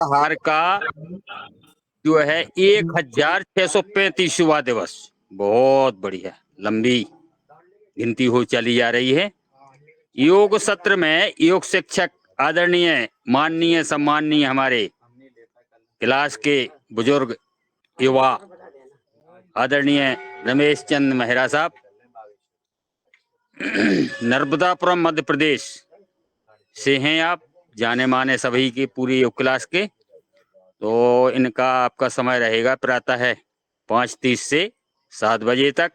हार का जो है 1635वां दिवस। बहुत बढ़िया, लंबी गिनती हो चली जा रही है। योग सत्र में योग शिक्षक आदरणीय, माननीय, सम्माननीय हमारे क्लास के बुजुर्ग युवा आदरणीय रमेश चंद मेहरा साहब, नर्मदापुरम मध्य प्रदेश से हैं आप, जाने माने सभी की पूरी योग क्लास के। तो इनका आपका समय रहेगा प्रातः 5:30 से 7 बजे तक।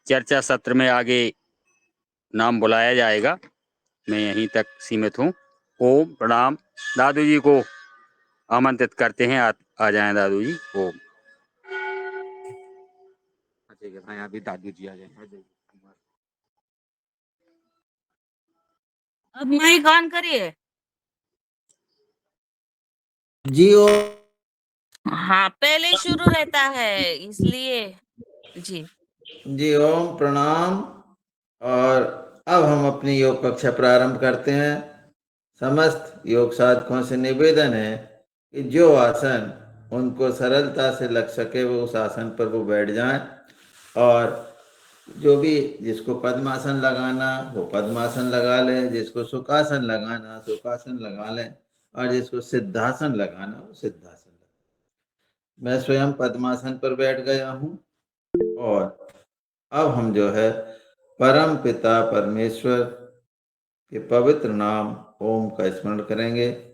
चर्चा सत्र में आगे नाम बुलाया जाएगा, मैं यहीं तक सीमित हूँ। ओम प्रणाम। दादू जी को आमंत्रित करते हैं, आ जाएं दादू जी। ओम। अभी दादू जी आ जाए। अब माइक ऑन करिए। जी ओ। हाँ, पहले शुरू रहता है इसलिए जी। जी ओम प्रणाम। और अब हम अपनी योग कक्षा प्रारंभ करते हैं। समस्त योग साधकों से निवेदन है कि जो आसन उनको सरलता से लग सके वो उस आसन पर वो बैठ जाएं, और जो भी जिसको पद्मासन लगाना वो पद्मासन लगा लें, जिसको सुखासन लगाना सुखासन लगा लें, और जिसको सिद्धासन लगाना वो सिद्धासन लगाए। मैं स्वयं पद्मासन पर बैठ गया हूँ, और अब हम जो है परम पिता परमेश्वर के पवित्र नाम ओम का स्मरण करेंगे।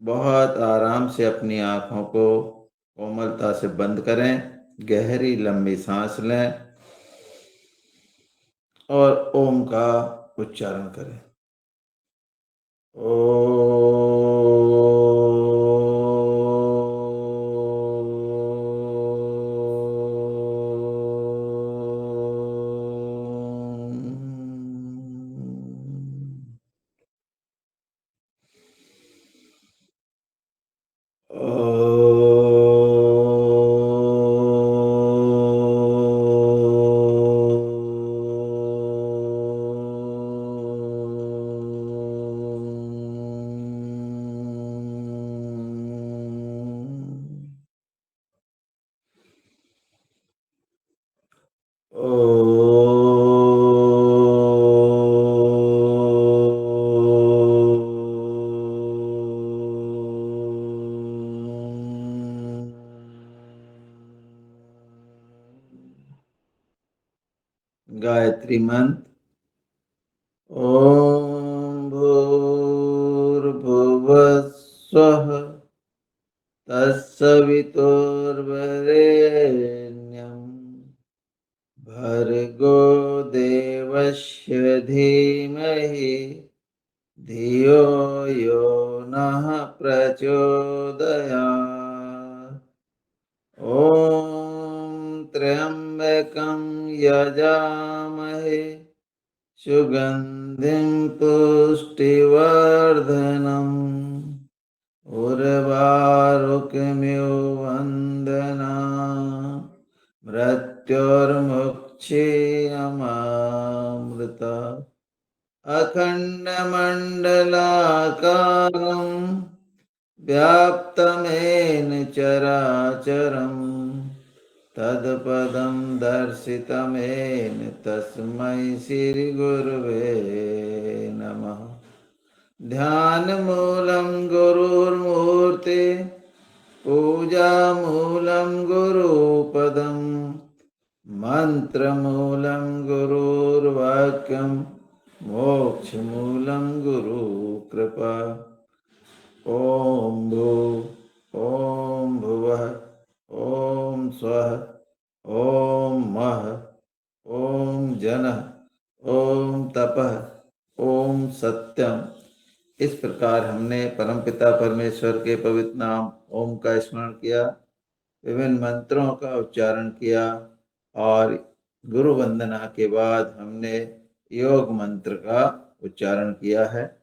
बहुत आराम से अपनी आंखों को कोमलता से बंद करें, गहरी लंबी सांस लें और ओम का उच्चारण करें। गायत्री मंत्र। ओम भूर्भुवः स्वः तत्सवितुर्वरेण्यं भर्गो देवस्य धीमहि धियो यो नः प्रचोदयात्। ओम त्र्यंबकं यजामहे सुगंधिं पुष्टिवर्धनम् उर्वारुकमिव वन्दना मृत्युर्मुक्षीयमामृता। अखण्डमण्डलाकारं व्याप्तमेन चराचरं तत्पदं दर्शितमेन तस्मै श्रीगुरुवे नमः। ध्यानमूलं गुरुर्मूर्ते पूजामूलं गुरुपदं मंत्रमूलं गुरुर्वाक्यं मोक्षमूलं गुरुकृपा। ओम भुवः ओम स्वः ओम मः ओम जनः ओम तपः ओम सत्यम। इस प्रकार हमने परमपिता परमेश्वर के पवित्र नाम ओम का स्मरण किया, विभिन्न मंत्रों का उच्चारण किया, और गुरु वंदना के बाद हमने योग मंत्र का उच्चारण किया है।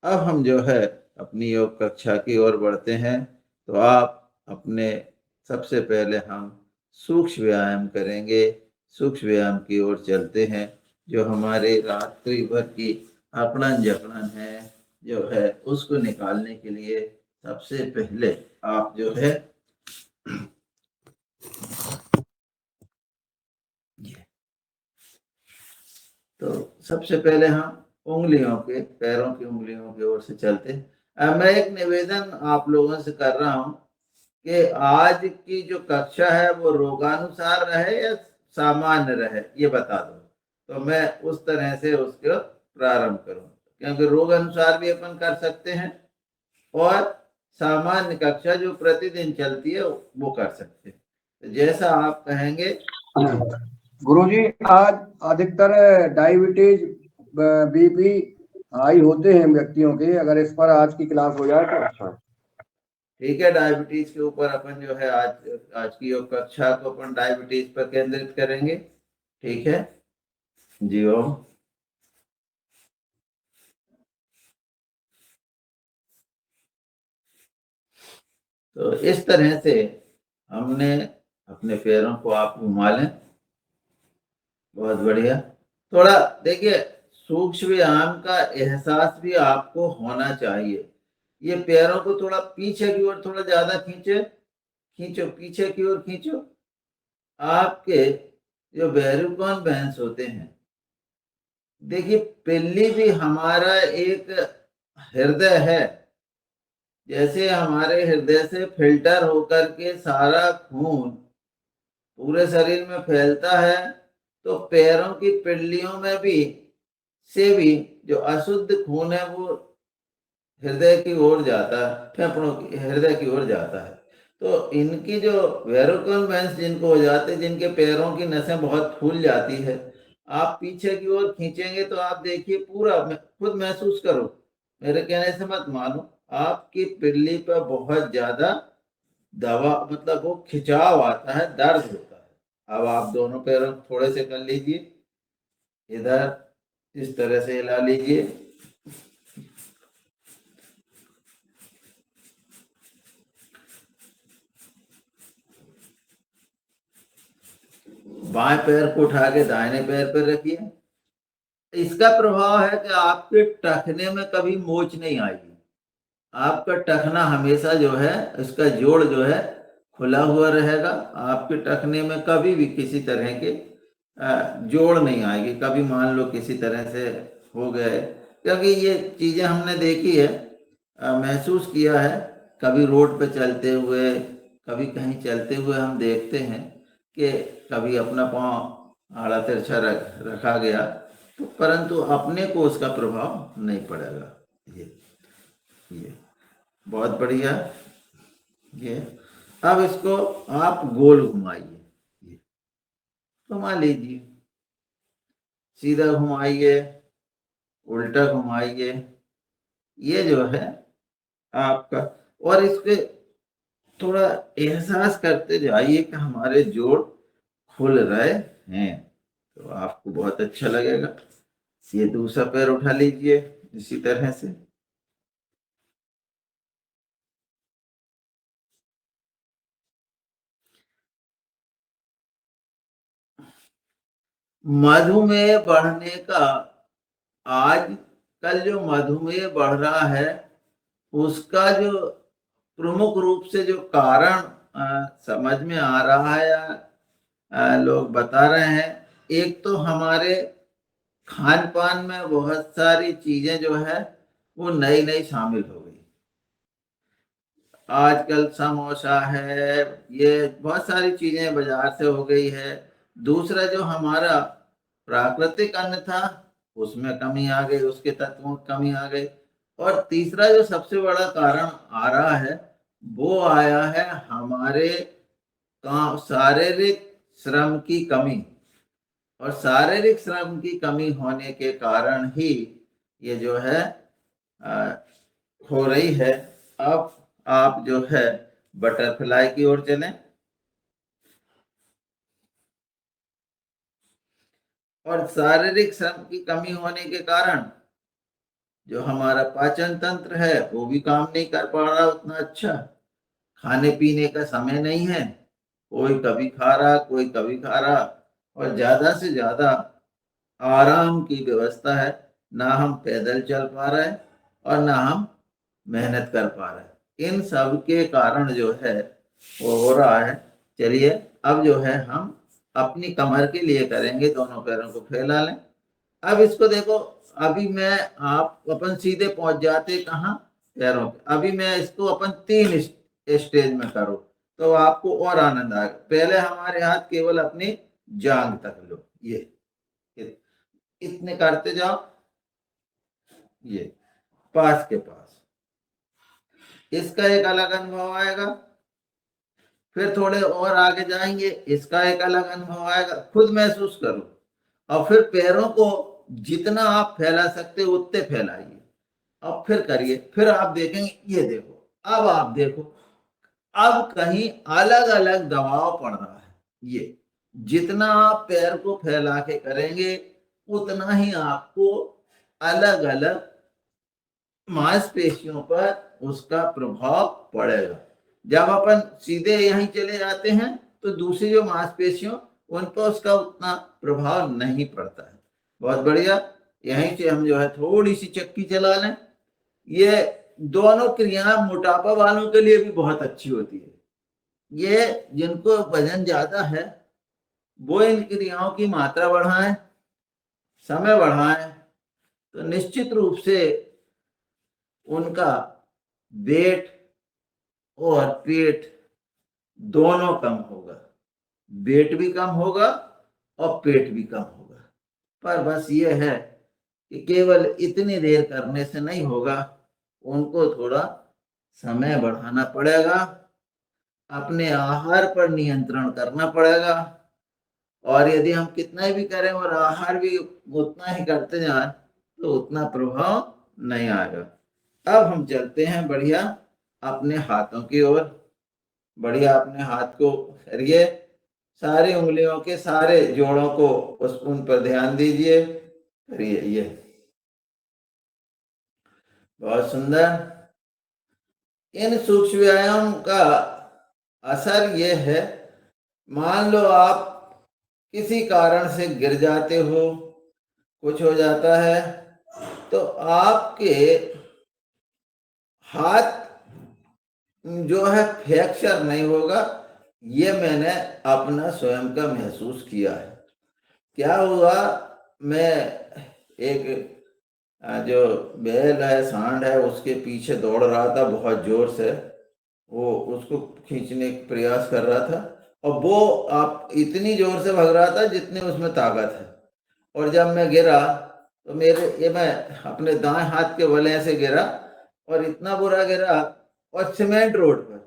अब हम जो है अपनी योग कक्षा की ओर बढ़ते हैं। तो आप अपने, सबसे पहले हम सूक्ष्म व्यायाम करेंगे। सूक्ष्म व्यायाम की ओर चलते हैं, जो हमारे रात्रि भर की अपड़न जकड़न है जो है उसको निकालने के लिए सबसे पहले आप जो है तो सबसे पहले हम उंगलियों के, पैरों की उंगलियों की ओर से चलते हैं। अब मैं एक निवेदन आप लोगों से कर रहा हूं कि आज की जो कक्षा है वो रोगानुसार रहे या सामान्य रहे, ये बता दो, तो मैं उस तरह से उसको प्रारंभ करूं, क्योंकि रोग अनुसार भी अपन कर सकते हैं और सामान्य कक्षा जो प्रतिदिन चलती है वो कर सकते हैं, तो जैसा आप कहेंगे। गुरुजी, आज अधिकतर डायबिटीज, बीपी हाई होते हैं व्यक्तियों के, अगर इस पर आज की क्लास हो जाए तो अच्छा। ठीक है, डायबिटीज के ऊपर अपन जो है आज की योग कक्षा को अपन डायबिटीज पर केंद्रित करेंगे। ठीक है जी। ओम। तो इस तरह से हमने अपने पैरों को आप घुमा लें। बहुत बढ़िया। थोड़ा देखिए, सूक्ष्म व्यायाम का एहसास भी आपको होना चाहिए। ये पैरों को थोड़ा पीछे की ओर थोड़ा ज्यादा खींचो, पीछे की ओर खींचो। आपके जो वेरिकोन वेन्स होते हैं, देखिए पिल्ली भी हमारा एक हृदय है। जैसे हमारे हृदय से फिल्टर होकर के सारा खून पूरे शरीर में फैलता है, तो पैरों की पिंडलियों में भी जो अशुद्ध खून है वो हृदय की ओर जाता है, फेफड़ों की, हृदय की ओर जाता है। तो इनकी जो वेरिकोन वेन्स जिनको हो जाते हैं, जिनके पैरों की नसें बहुत फूल जाती है, आप पीछे की ओर खींचेंगे तो आप देखिए पूरा खुद महसूस करो, मेरे कहने से मत मानो, आपकी पिल्ली पर बहुत ज्यादा दवा मतलब वो खिंचाव आता है, दर्द होता है। अब आप दोनों पैरों थोड़े से कर लीजिए, इधर इस तरह से हिला लीजिए। बाएं पैर को उठा के दाहिने पैर पर रखिए। इसका प्रभाव है कि आपके टखने में कभी मोच नहीं आएगी। आपका टखना हमेशा जो है, इसका जोड़ जो है खुला हुआ रहेगा। आपके टखने में कभी भी किसी तरह के जोड़ नहीं आएगी। कभी मान लो किसी तरह से हो गए, क्योंकि ये चीजें हमने देखी है, महसूस किया है। कभी रोड पे चलते हुए, कभी कहीं चलते हुए हम देखते हैं कि कभी अपना पाँव आड़ा तिरछा रखा गया, तो परंतु अपने को उसका प्रभाव नहीं पड़ेगा। ये बहुत बढ़िया। ये अब इसको आप गोल घुमाइए, घुमा लीजिए, सीधा घुमाइए, उल्टा घुमाइए, ये जो है आपका। और इसके थोड़ा एहसास करते जाइए कि हमारे जोड़ खुल रहे हैं, तो आपको बहुत अच्छा लगेगा। ये दूसरा पैर उठा लीजिए इसी तरह से। मधुमेह बढ़ने का, आज कल जो मधुमेह बढ़ रहा है उसका जो प्रमुख रूप से जो कारण समझ में आ रहा है या लोग बता रहे हैं, एक तो हमारे खान पान में बहुत सारी चीजें जो है वो नई नई शामिल हो गई। आजकल समोसा है, ये बहुत सारी चीजें बाजार से हो गई है। दूसरा जो हमारा प्राकृतिक अन्न था उसमें कमी आ गई, उसके तत्वों में कमी आ गई। और तीसरा जो सबसे बड़ा कारण आ रहा है वो आया है हमारे काम, शारीरिक श्रम की कमी। और शारीरिक श्रम की कमी होने के कारण ही ये जो है आ, हो रही है। अब आप जो है बटरफ्लाई की ओर चलें, और शारीरिक श्रम की कमी होने के कारण जो हमारा पाचन तंत्र है वो भी काम नहीं कर पा रहा उतना अच्छा। खाने पीने का समय नहीं है, कोई कभी खा रहा, कोई कभी खा रहा, और ज्यादा से ज्यादा आराम की व्यवस्था है। ना हम पैदल चल पा रहे और ना हम मेहनत कर पा रहे। इन सब के कारण जो है वो हो रहा है। चलिए अब जो है हम अपनी कमर के लिए करेंगे, दोनों पैरों को फैला लें। अब इसको देखो, अभी मैं आप अपन सीधे पहुंच जाते कहाँ, पैरों पे। अभी मैं इसको अपन 3 स्टेज में करूँ तो आपको और आनंद आएगा। पहले हमारे हाथ केवल अपनी जांग तक लो, ये इतने करते जाओ, ये पास के पास, इसका एक अलग अनुभव आएगा। फिर थोड़े और आगे जाएंगे, इसका एक अलग अनुभव आएगा, खुद महसूस करो। और फिर पैरों को जितना आप फैला सकते हो उतने फैलाइए। अब फिर करिए, फिर आप देखेंगे, ये देखो, अब आप देखो, अब कहीं अलग अलग दबाव पड़ रहा है। ये जितना आप पैर को फैला के करेंगे उतना ही आपको अलग अलग मांसपेशियों पर उसका प्रभाव पड़ेगा। जब अपन सीधे यहीं चले जाते हैं तो दूसरी जो मांसपेशियों उन पर उसका उतना प्रभाव नहीं पड़ता है। बहुत बढ़िया। यहीं से हम जो है थोड़ी सी चक्की चला लें। ये दोनों क्रियाएं मोटापा वालों के लिए भी बहुत अच्छी होती है। ये जिनको वजन ज्यादा है वो इन क्रियाओं की मात्रा बढ़ाएं, समय बढ़ाएं, तो निश्चित रूप से उनका वेट और पेट दोनों कम होगा। वेट भी कम होगा और पेट भी कम होगा। पर बस ये है कि केवल इतनी देर करने से नहीं होगा, उनको थोड़ा समय बढ़ाना पड़ेगा, अपने आहार पर नियंत्रण करना पड़ेगा। और यदि हम कितना भी करें और आहार भी उतना ही करते जाएं तो उतना प्रभाव नहीं आएगा। अब हम चलते हैं बढ़िया अपने हाथों की ओर। बढ़िया अपने हाथ को करिए, सारी उंगलियों के सारे जोड़ों को उन पर ध्यान दीजिए, करिए। ये बहुत सुंदर। इन सूक्ष्म व्यायाम का असर ये है, मान लो आप किसी कारण से गिर जाते हो, कुछ हो जाता है, तो आपके हाथ जो है फ्रैक्चर नहीं होगा। ये मैंने अपना स्वयं का महसूस किया है। क्या हुआ, मैं एक जो बैल है, सांड है, उसके पीछे दौड़ रहा था बहुत जोर से। वो उसको खींचने का प्रयास कर रहा था और वो आप इतनी जोर से भाग रहा था जितने उसमें ताकत है। और जब मैं गिरा तो मैं अपने दाएं हाथ के वलय से गिरा और इतना बुरा गिरा, और सीमेंट रोड पर।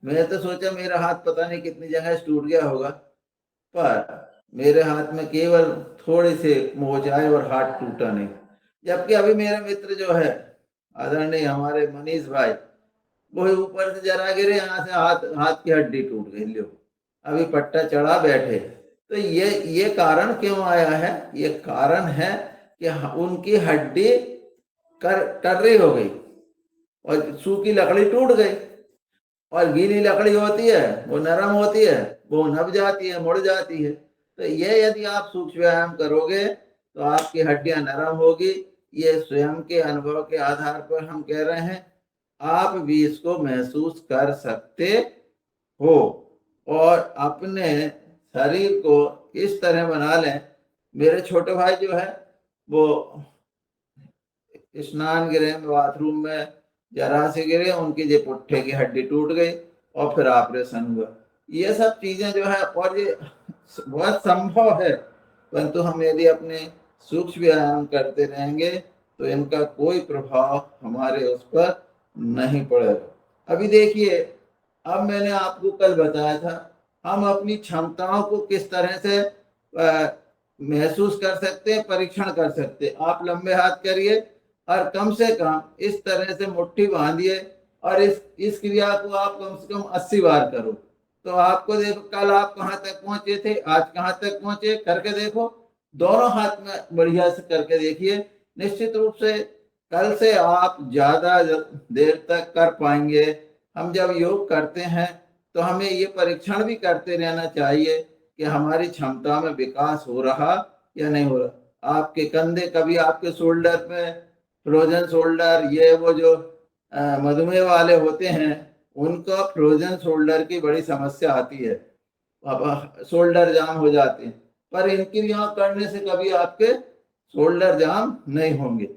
मैं तो सोचा मेरा हाथ पता नहीं कितनी जगह से टूट गया होगा, पर मेरे हाथ में केवल थोड़े से मोच आए और हाथ टूटा नहीं। जबकि अभी मेरे मित्र जो है आदरणीय हमारे मनीष भाई, वो ऊपर से जरा गिरे, यहाँ से हाथ की हड्डी टूट गई। लो अभी पट्टा चढ़ा बैठे। तो ये कारण क्यों आया है? ये कारण है कि उनकी हड्डी कर्री हो गई और सूखी लकड़ी टूट गई। और गीली लकड़ी होती है वो नरम होती है, वो नब जाती है, मुड़ जाती है। तो ये यदि आप सूक्ष्म व्यायाम करोगे तो आपकी हड्डियां नरम होगी। ये स्वयं के अनुभव के आधार पर हम कह रहे हैं, आप भी इसको महसूस कर सकते हो। और अपने शरीर को इस तरह बना लें। मेरे छोटे भाई जो है वो स्नान गिरे बाथरूम में, जरा से गिरे, उनकी जो पुट्ठे की हड्डी टूट गई और फिर ऑपरेशन हुआ। ये सब चीजें जो है, और ये बहुत संभव है, परंतु हम यदि अपने सूक्ष्म व्यायाम करते रहेंगे तो इनका कोई प्रभाव हमारे उस पर नहीं पड़ेगा। अभी देखिए, अब मैंने आपको कल बताया था हम अपनी क्षमताओं को किस तरह से महसूस कर सकते हैं, परीक्षण कर सकते हैं। आप लंबे हाथ करिए और कम से कम इस तरह से मुट्ठी बांधिए और इस क्रिया को आप कम से कम 80 बार करो। तो आपको देखो, कल आप कहाँ तक पहुंचे थे, आज कहाँ तक पहुंचे, करके देखो। दोनों हाथ में बढ़िया से करके देखिए। निश्चित रूप से कल से आप ज्यादा देर तक कर पाएंगे। हम जब योग करते हैं तो हमें ये परीक्षण भी करते रहना चाहिए कि हमारी क्षमता में विकास हो रहा या नहीं हो रहा। आपके कंधे, कभी आपके शोल्डर में फ्रोजन शोल्डर, ये वो जो मधुमेह वाले होते हैं उनका फ्रोजन शोल्डर की बड़ी समस्या आती है, अब शोल्डर जाम हो जाते हैं, पर इनकी यहाँ करने से कभी आपके शोल्डर जाम नहीं होंगे।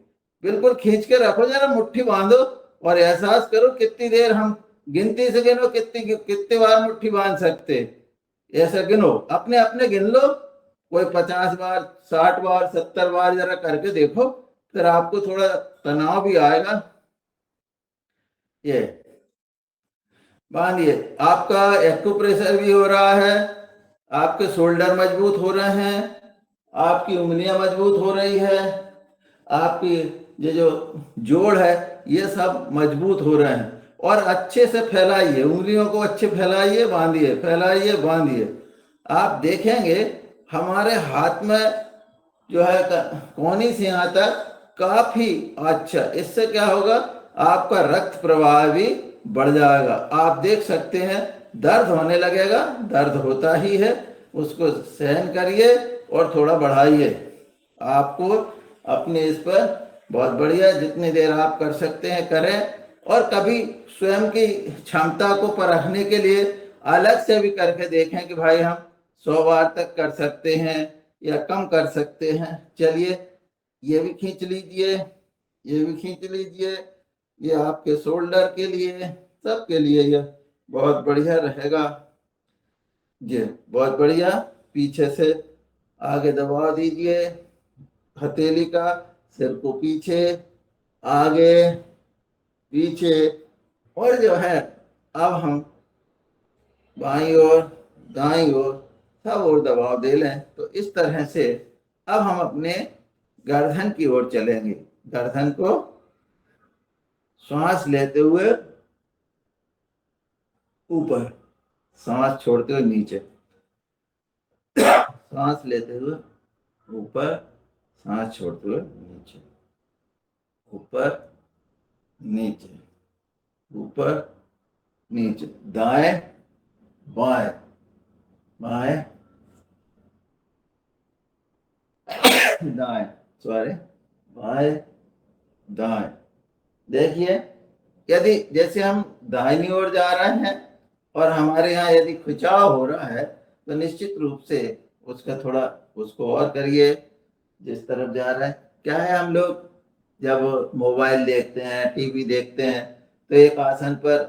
बिल्कुल खींच के रखो, जरा मुट्ठी बांधो और एहसास करो कितनी देर हम गिनती से गिनो, कितनी बार मुट्ठी बांध सकते, ऐसा गिनो, अपने अपने गिन लो, कोई 50 बार 60 बार 70 बार जरा करके देखो, फिर आपको थोड़ा तनाव भी आएगा। ये बांधिए, आपका एक्यूप्रेशर भी हो रहा है, आपके शोल्डर मजबूत हो रहे हैं, आपकी उंगलियां मजबूत हो रही है, आपकी ये जो जोड़ है ये सब मजबूत हो रहे हैं। और अच्छे से फैलाइए, उंगलियों को अच्छे फैलाइए, बांधिए, फैलाइए, बांधिए। आप देखेंगे हमारे हाथ में जो है कोहनी से यहाँ तक काफी अच्छा, इससे क्या होगा, आपका रक्त प्रवाह भी बढ़ जाएगा। आप देख सकते हैं दर्द होने लगेगा, दर्द होता ही है, उसको सहन करिए और थोड़ा बढ़ाइए। आपको अपने इस पर बहुत बढ़िया, जितनी देर आप कर सकते हैं करें, और कभी स्वयं की क्षमता को परखने के लिए अलग से भी करके देखें कि भाई हम 100 बार तक कर सकते हैं या कम कर सकते हैं। चलिए, ये भी खींच लीजिए, ये भी खींच लीजिए, ये आपके शोल्डर के लिए, सबके लिए ये बहुत बढ़िया रहेगा। ये बहुत बढ़िया, पीछे से आगे दबाव दीजिए हथेली का, सिर को पीछे, आगे, पीछे, और जो है अब हम बाईं ओर दाईं ओर सब ओर दबाव दे लें। तो इस तरह से अब हम अपने गर्दन की ओर चलेंगे। गर्दन को श्वास लेते हुए ऊपर, सांस छोड़ते हुए नीचे, सांस लेते हुए ऊपर, सांस छोड़ते हुए नीचे, ऊपर नीचे, ऊपर नीचे, दाएं बाएं, बाएं दाएं, सॉरी, बाएं दाएं। देखिए, यदि जैसे हम दाहिनी ओर जा रहे हैं और हमारे यहाँ यदि खिंचाव हो रहा है तो निश्चित रूप से उसका थोड़ा, उसको और करिए जिस तरफ जा रहा है। क्या है, हम लोग जब मोबाइल देखते हैं, टीवी देखते हैं, तो एक आसन पर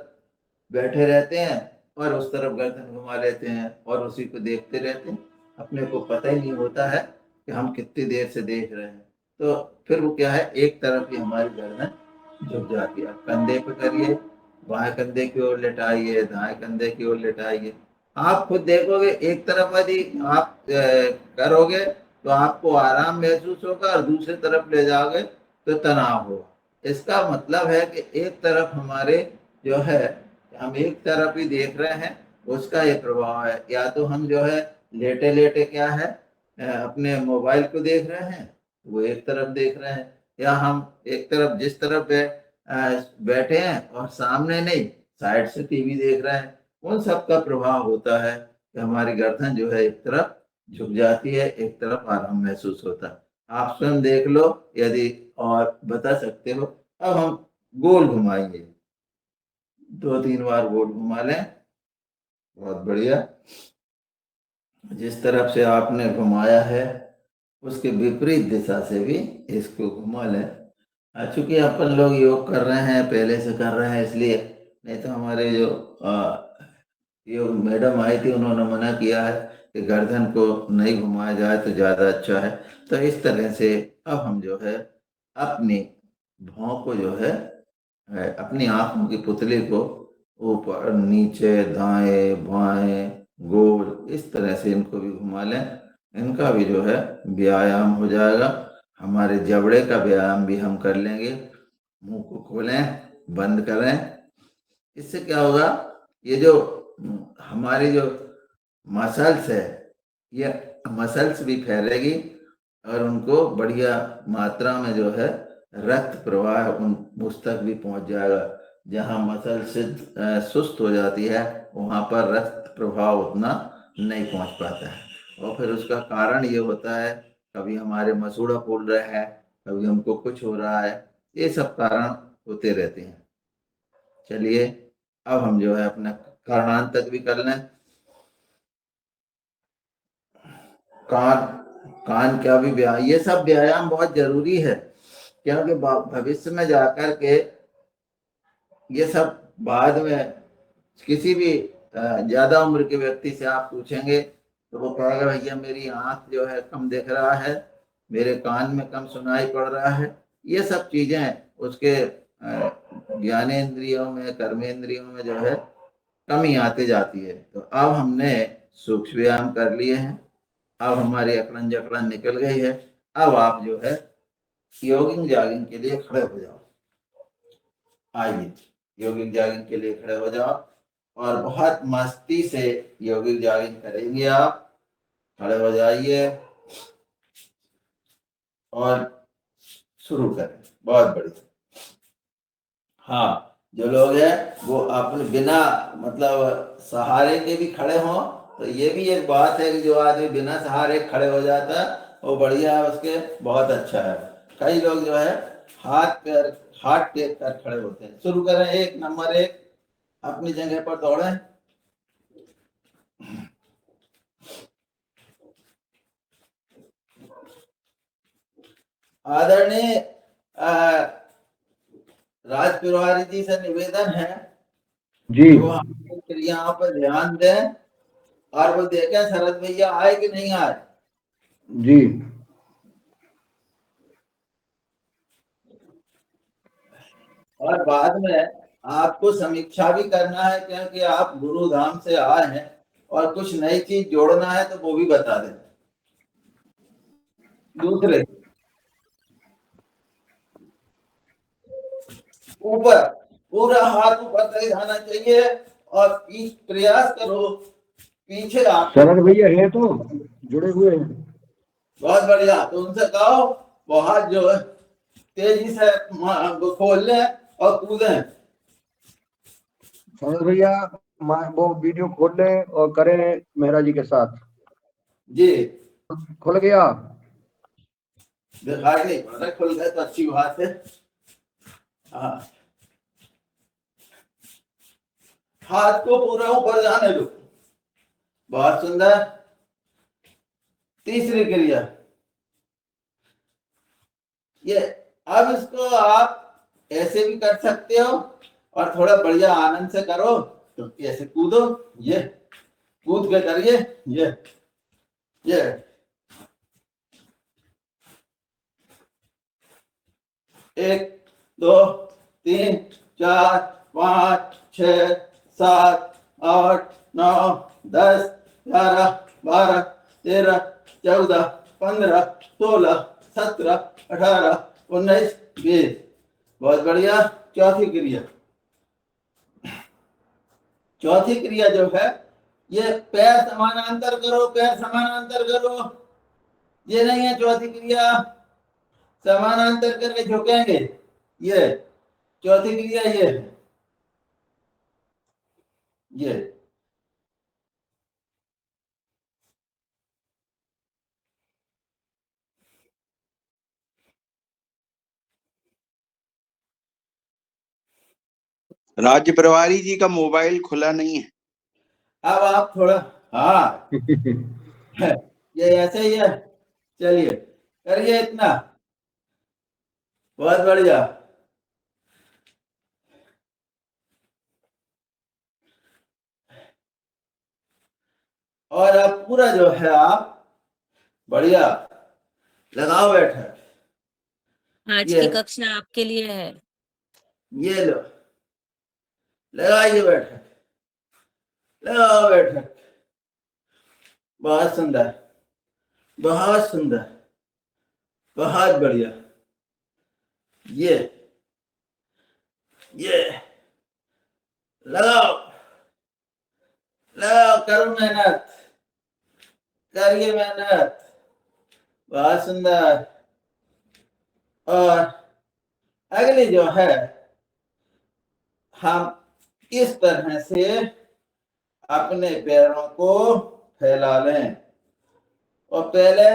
बैठे रहते हैं और उस तरफ गर्दन घुमा लेते हैं और उसी को देखते रहते हैं, अपने को पता ही नहीं होता है कि हम कितनी देर से देख रहे हैं। तो फिर वो क्या है, एक तरफ ही हमारी गर्दन झुक जाती है। कंधे पे करिए, बाएं कंधे की ओर लेटाइए, दाएं कंधे की ओर लेटाइए। आप खुद देखोगे, एक तरफ यदि आप करोगे तो आपको आराम महसूस होगा और दूसरी तरफ ले जाओगे तो तनाव होगा। इसका मतलब है कि एक तरफ हमारे जो है, हम एक तरफ ही देख रहे हैं, उसका ये प्रभाव है। या तो हम जो है लेटे लेटे क्या है अपने मोबाइल को देख रहे हैं, वो एक तरफ देख रहे हैं, या हम एक तरफ जिस तरफ बैठे हैं और सामने नहीं, साइड से टीवी देख रहे हैं, उन सब का प्रभाव होता है कि हमारी गर्दन जो है एक तरफ झुक जाती है, एक तरफ आराम महसूस होता है। आप स्वयं देख लो यदि और बता सकते हो। अब हम गोल घुमाएंगे, 2-3 बार गोल घुमा लें, बहुत बढ़िया। जिस तरफ से आपने घुमाया है उसके विपरीत दिशा से भी इसको घुमा लें। चूंकि अपन लोग योग कर रहे हैं, पहले से कर रहे हैं इसलिए, नहीं तो हमारे जो योग मैडम आई थी उन्होंने मना किया है कि गर्दन को नहीं घुमाया जाए तो ज़्यादा अच्छा है। तो इस तरह से अब हम जो है अपनी भौं को जो है अपनी आंखों की पुतली को ऊपर नीचे दाएं बाएं गोल इस तरह से इनको भी घुमा लें। इनका भी जो है व्यायाम हो जाएगा, हमारे जबड़े का व्यायाम भी हम कर लेंगे। मुंह को खोलें, बंद करें। इससे क्या होगा, ये जो हमारी जो मसल्स है, ये मसल्स भी फैलेगी और उनको बढ़िया मात्रा में जो है रक्त प्रवाह उस तक भी पहुंच जाएगा। जहां मसल सुस्त हो जाती है वहां पर रक्त प्रवाह उतना नहीं पहुंच पाता है, और फिर उसका कारण ये होता है, कभी हमारे मसूड़ा फूल रहा है, कभी हमको कुछ हो रहा है, ये सब कारण होते रहते हैं। चलिए अब हम जो है अपना कर्णांत तक भी कर लें। कान कान का भी व्यायाम, ये सब व्यायाम बहुत जरूरी है, क्योंकि भविष्य में जाकर के ये सब बाद में किसी भी ज्यादा उम्र के व्यक्ति से आप पूछेंगे तो वो कहेगा भैया मेरी आंख जो है कम देख रहा है, मेरे कान में कम सुनाई पड़ रहा है। ये सब चीजें उसके ज्ञानेंद्रियों में, कर्मेंद्रियों में जो है कमी आती जाती है। तो अब हमने सूक्ष्म व्यायाम कर लिए हैं, अब हमारी अकड़न जकड़न निकल गई है। अब आप जो है योगिंग जॉगिंग के लिए खड़े हो जाओ। आइए योगिंग जॉगिंग के लिए खड़े हो जाओ और बहुत मस्ती से योगिंग जॉगिंग करेंगे आप। खड़े हो जाइए और शुरू करें। बहुत बढ़िया। हाँ, जो लोग हैं वो अपने बिना मतलब सहारे के भी खड़े हों, तो ये भी एक बात है कि जो आदमी बिना सहारे खड़े हो जाता है वो बढ़िया है, उसके बहुत अच्छा है। कई लोग जो है हाथ टेक कर खड़े होते हैं। शुरू करें। 1 नंबर 1 अपनी जगह पर दौड़ें। आदरणीय राज तिवारी जी से निवेदन है जी वो हमारी क्रियाओं पर ध्यान दें और वो देखें शरद भैया आए कि नहीं आए। जी और बाद में आपको समीक्षा भी करना है, क्योंकि आप गुरु धाम से आए हैं और कुछ नई चीज जोड़ना है तो वो भी बता दें। दूसरे, ऊपर पूरा हाथ ऊपर तक जाना चाहिए और प्रयास करो पीछे आप। शरद भैया है तो जुड़े हुए हैं। बहुत बढ़िया। तो उनसे कहो वो हाथ जो है तेजी से खोल लें और कूदें। शरद भैया वो वीडियो खोल लें और करें मेहरा जी के साथ। जी खुल गया। दिखाई नहीं पड़ रहा, खुल गए तो अच्छी बात है। हाँ, हाथ को पूरा ऊपर जाने दो। बहुत सुंदर। तीसरी क्रिया ये, अब इसको आप ऐसे भी कर सकते हो और थोड़ा बढ़िया आनंद से करो। तो ऐसे कूदो, ये कूद के करिए, ये 1 2 3 4 5 6 7 8 9 10 11 12 13 14 15 16 17 18 19 20। बहुत बढ़िया। चौथी क्रिया जो है ये पैर समानांतर करो, पैर समानांतर करो। ये नहीं है चौथी क्रिया समानांतर करके झुकेंगे। ये चौथी क्रिया ये है। ये राज्य प्रभारी जी का मोबाइल खुला नहीं है। अब आप थोड़ा, हाँ ये ऐसे ही है। चलिए करिए इतना। बहुत बढ़िया। और अब पूरा जो है आप बढ़िया लगाओ बैठक। आज ये की कक्षा आपके लिए है। ये लो, लगाइए बैठक, लगाओ बैठक। बहुत सुंदर, बहुत सुंदर, बहुत बढ़िया। ये लगाओ, लगाओ, करो मेहनत, करिए मेहनत। बहुत सुंदर। और अगली जो है हम इस तरह से अपने पैरों को फैला लें और पहले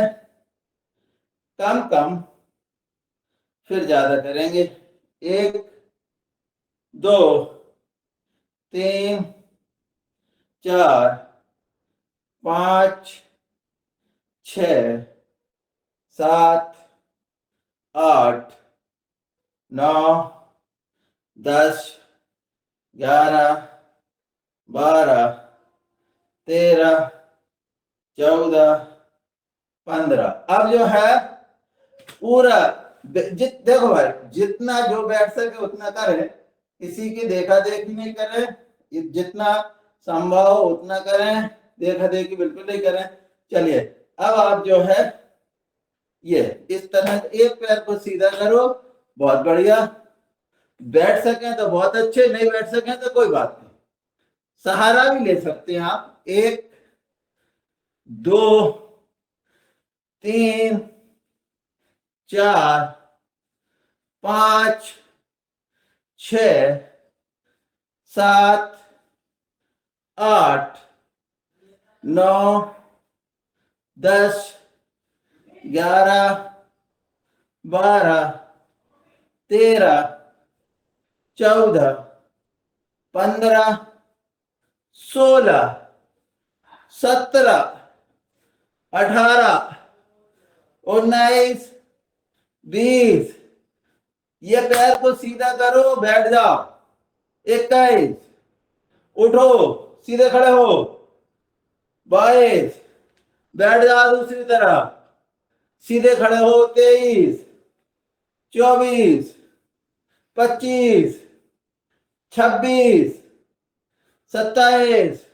कम कम फिर ज्यादा करेंगे। 1 2 3 4 5 6 7 8 9 10 11 12 13 14 15। अब जो है पूरा देखो भाई, जितना जो बैठ सके उतना करें, किसी की देखा देखी नहीं करें, जितना संभव हो उतना करें, देखा देखी बिल्कुल नहीं करें। चलिए अब आप जो है ये इस तरह एक पैर को सीधा करो, बहुत बढ़िया। बैठ सके तो बहुत अच्छे, नहीं बैठ सके तो कोई बात नहीं, सहारा भी ले सकते हैं आप। 1 2 3 4 5 6 7 8 9 10 11 12 13 14 15 16 17 18 19 20। ये पैर को सीधा करो, बैठ जाओ। 21 उठो, सीधे खड़े हो। 22 बैठ जाओ दूसरी तरफ, सीधे खड़े हो। 23 24 25 26 27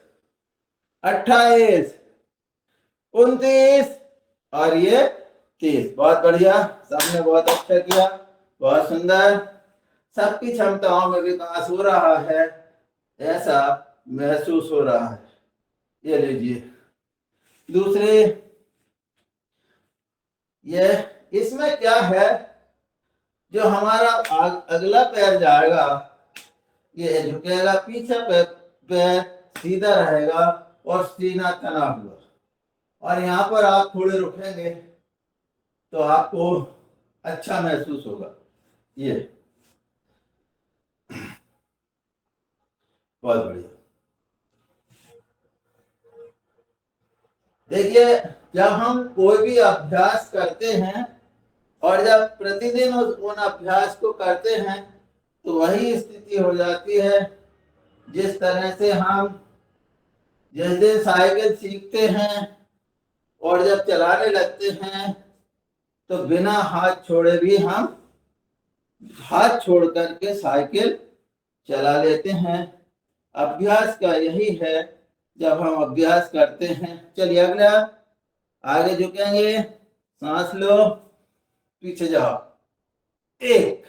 28 29 और ये 30। बहुत बढ़िया, सबने बहुत अच्छा किया, बहुत सुंदर। सबकी क्षमताओं में विकास हो रहा है, ऐसा महसूस हो रहा है। ये लीजिए दूसरे, ये इसमें क्या है, जो हमारा अगला पैर जाएगा ये झुकेगा, पीछे पैर सीधा रहेगा और सीना तना हुआ, और यहाँ पर आप थोड़े रुकेंगे तो आपको अच्छा महसूस होगा। ये बहुत बढ़िया। देखिए जब हम कोई भी अभ्यास करते हैं और जब प्रतिदिन उन अभ्यास को करते हैं तो वही स्थिति हो जाती है जिस तरह से हम जिस दिन साइकिल सीखते हैं और जब चलाने लगते हैं तो बिना हाथ छोड़े भी हम हाथ छोड़ करके साइकिल चला लेते हैं। अभ्यास का यही है, जब हम अभ्यास करते हैं। चलिए अगला, आगे झुकेंगे, सांस लो, पीछे जाओ। 1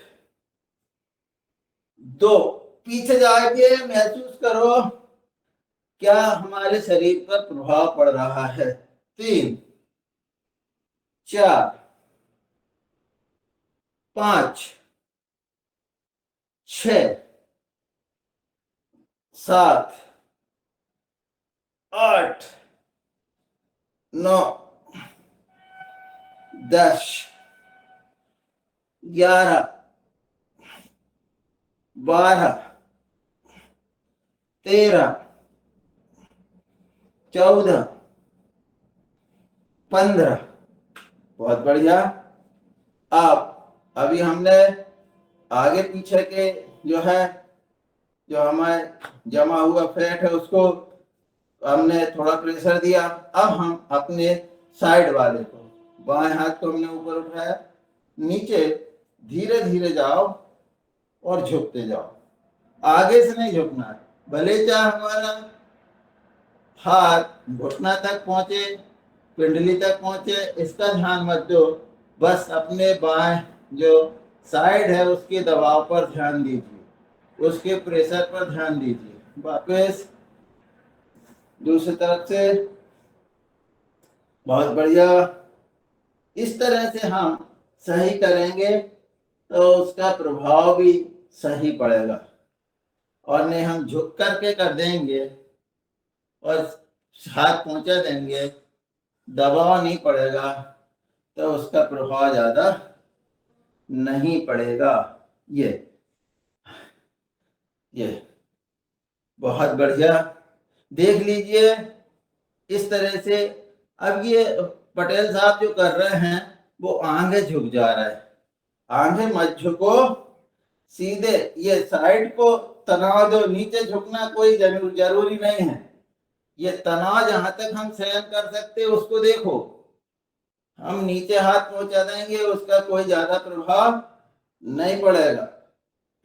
2 पीछे जाके महसूस करो क्या हमारे शरीर पर प्रभाव पड़ रहा है। 3 4 5 6 7 8 9 10 11 12 13 14 15। बहुत बढ़िया। अब अभी हमने आगे पीछे के जो है, जो हमारे जमा हुआ फैट है उसको हमने थोड़ा प्रेशर दिया। अब हम अपने साइड वाले को, बाएं हाथ को हमने ऊपर उठाया, नीचे धीरे धीरे जाओ और झुकते जाओ। आगे से नहीं झुकना है, भले चाहे हमारा हाथ घुटना तक पहुंचे, पिंडली तक पहुंचे, इसका ध्यान मत दो। बस अपने बाएं जो साइड है उसके दबाव पर ध्यान दीजिए, उसके प्रेशर पर ध्यान दीजिए। वापस दूसरी तरफ से, बहुत बढ़िया। इस तरह से हम सही करेंगे तो उसका प्रभाव भी सही पड़ेगा, और नहीं हम झुक करके कर देंगे और हाथ पहुंचा देंगे, दबाव नहीं पड़ेगा तो उसका प्रभाव ज्यादा नहीं पड़ेगा। ये बहुत बढ़िया। देख लीजिए इस तरह से। अब ये पटेल साहब जो कर रहे हैं वो आगे झुक जा रहा है। आगे मत झुको, सीधे ये साइड को तनाव दो। नीचे झुकना कोई जरूरी नहीं है। ये तनाव जहां तक हम सहन कर सकते उसको देखो। हम नीचे हाथ पहुंचा देंगे, उसका कोई ज्यादा प्रभाव नहीं पड़ेगा।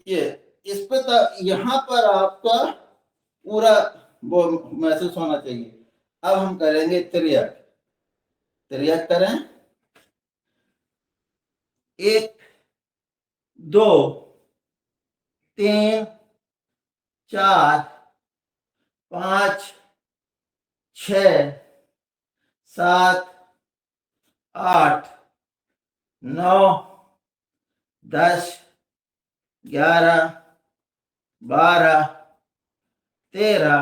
ये इस पे यहाँ पर आपका पूरा वो महसूस होना चाहिए। अब हम करेंगे त्रियक। त्रियक करें। 1 2 3 4 5 6 7 8 9 10 11 12 13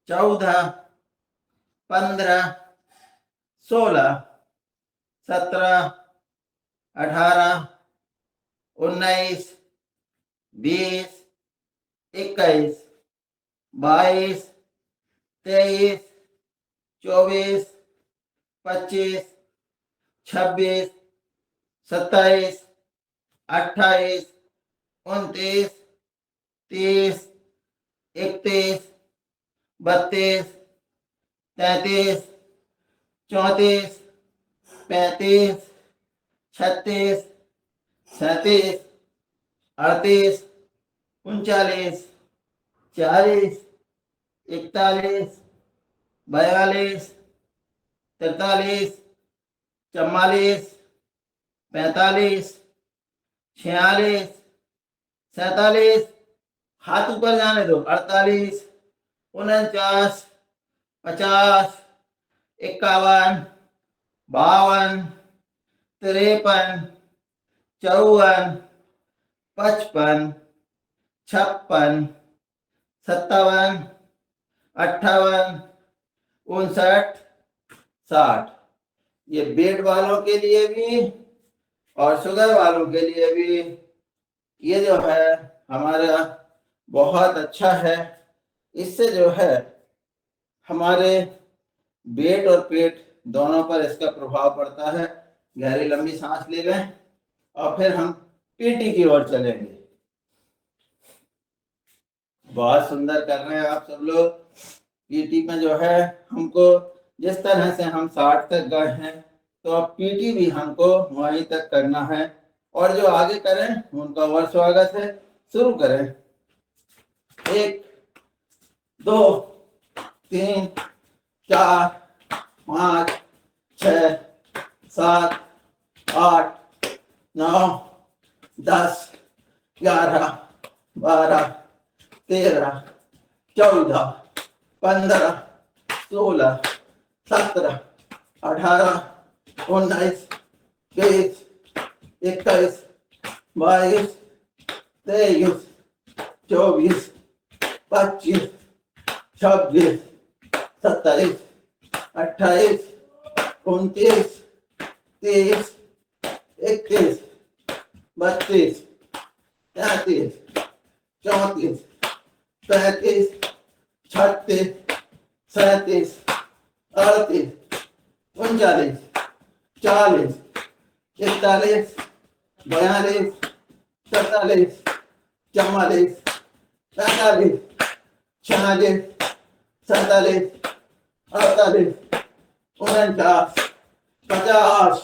14 15 16 17 18 19 20 21 22 23 24 25 26 27 28 29 30 31 32 33 34 35 36 37 38 39 40 41 42 43 44 45 46 47, हाथ ऊपर जाने दो, 48 49 50 51 52 53 54 55 56 57 58 59 60। ये बेड वालों के लिए भी और शुगर वालों के लिए भी ये जो है हमारा बहुत अच्छा है। इससे जो है हमारे पेट और पेट दोनों पर इसका प्रभाव पड़ता है। गहरी लंबी सांस ले लें और फिर हम पीटी की ओर चलेंगे। बहुत सुंदर कर रहे हैं आप सब लोग। पीटी में जो है हमको जिस तरह से हम 60 तक गए हैं तो अब पीटी भी हमको वहीं तक करना है। और जो आगे करें उनका और स्वागत है। शुरू करें। 1 2 3 4 5 6 7 8 9 10 11 12 13 14 15 16 17 18 19 20 21 22 23 24 25 26 27 28 29 30 31 32 33 34 35 36 37 38 39 40 41 42 43 44 45 46 47 48 49 50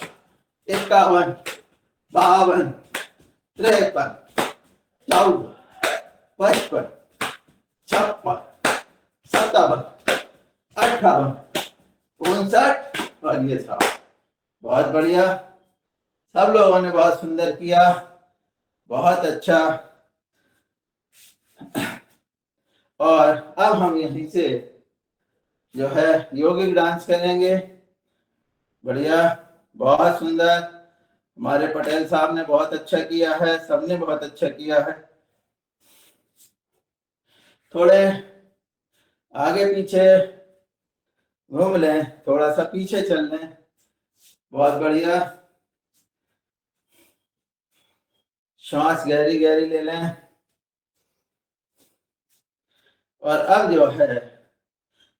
51 52 53 54 55 56 57 58 59 और ये था। बहुत बढ़िया। सब लोगों ने बहुत सुंदर किया। बहुत अच्छा। और अब हम यहीं से जो है योगिक डांस करेंगे। बढ़िया, बहुत सुंदर। हमारे पटेल साहब ने बहुत अच्छा किया है, सबने बहुत अच्छा किया है। थोड़े आगे पीछे घूम लें, थोड़ा सा पीछे चल लें। बहुत बढ़िया। श्वास गहरी गहरी ले लें। और अब जो है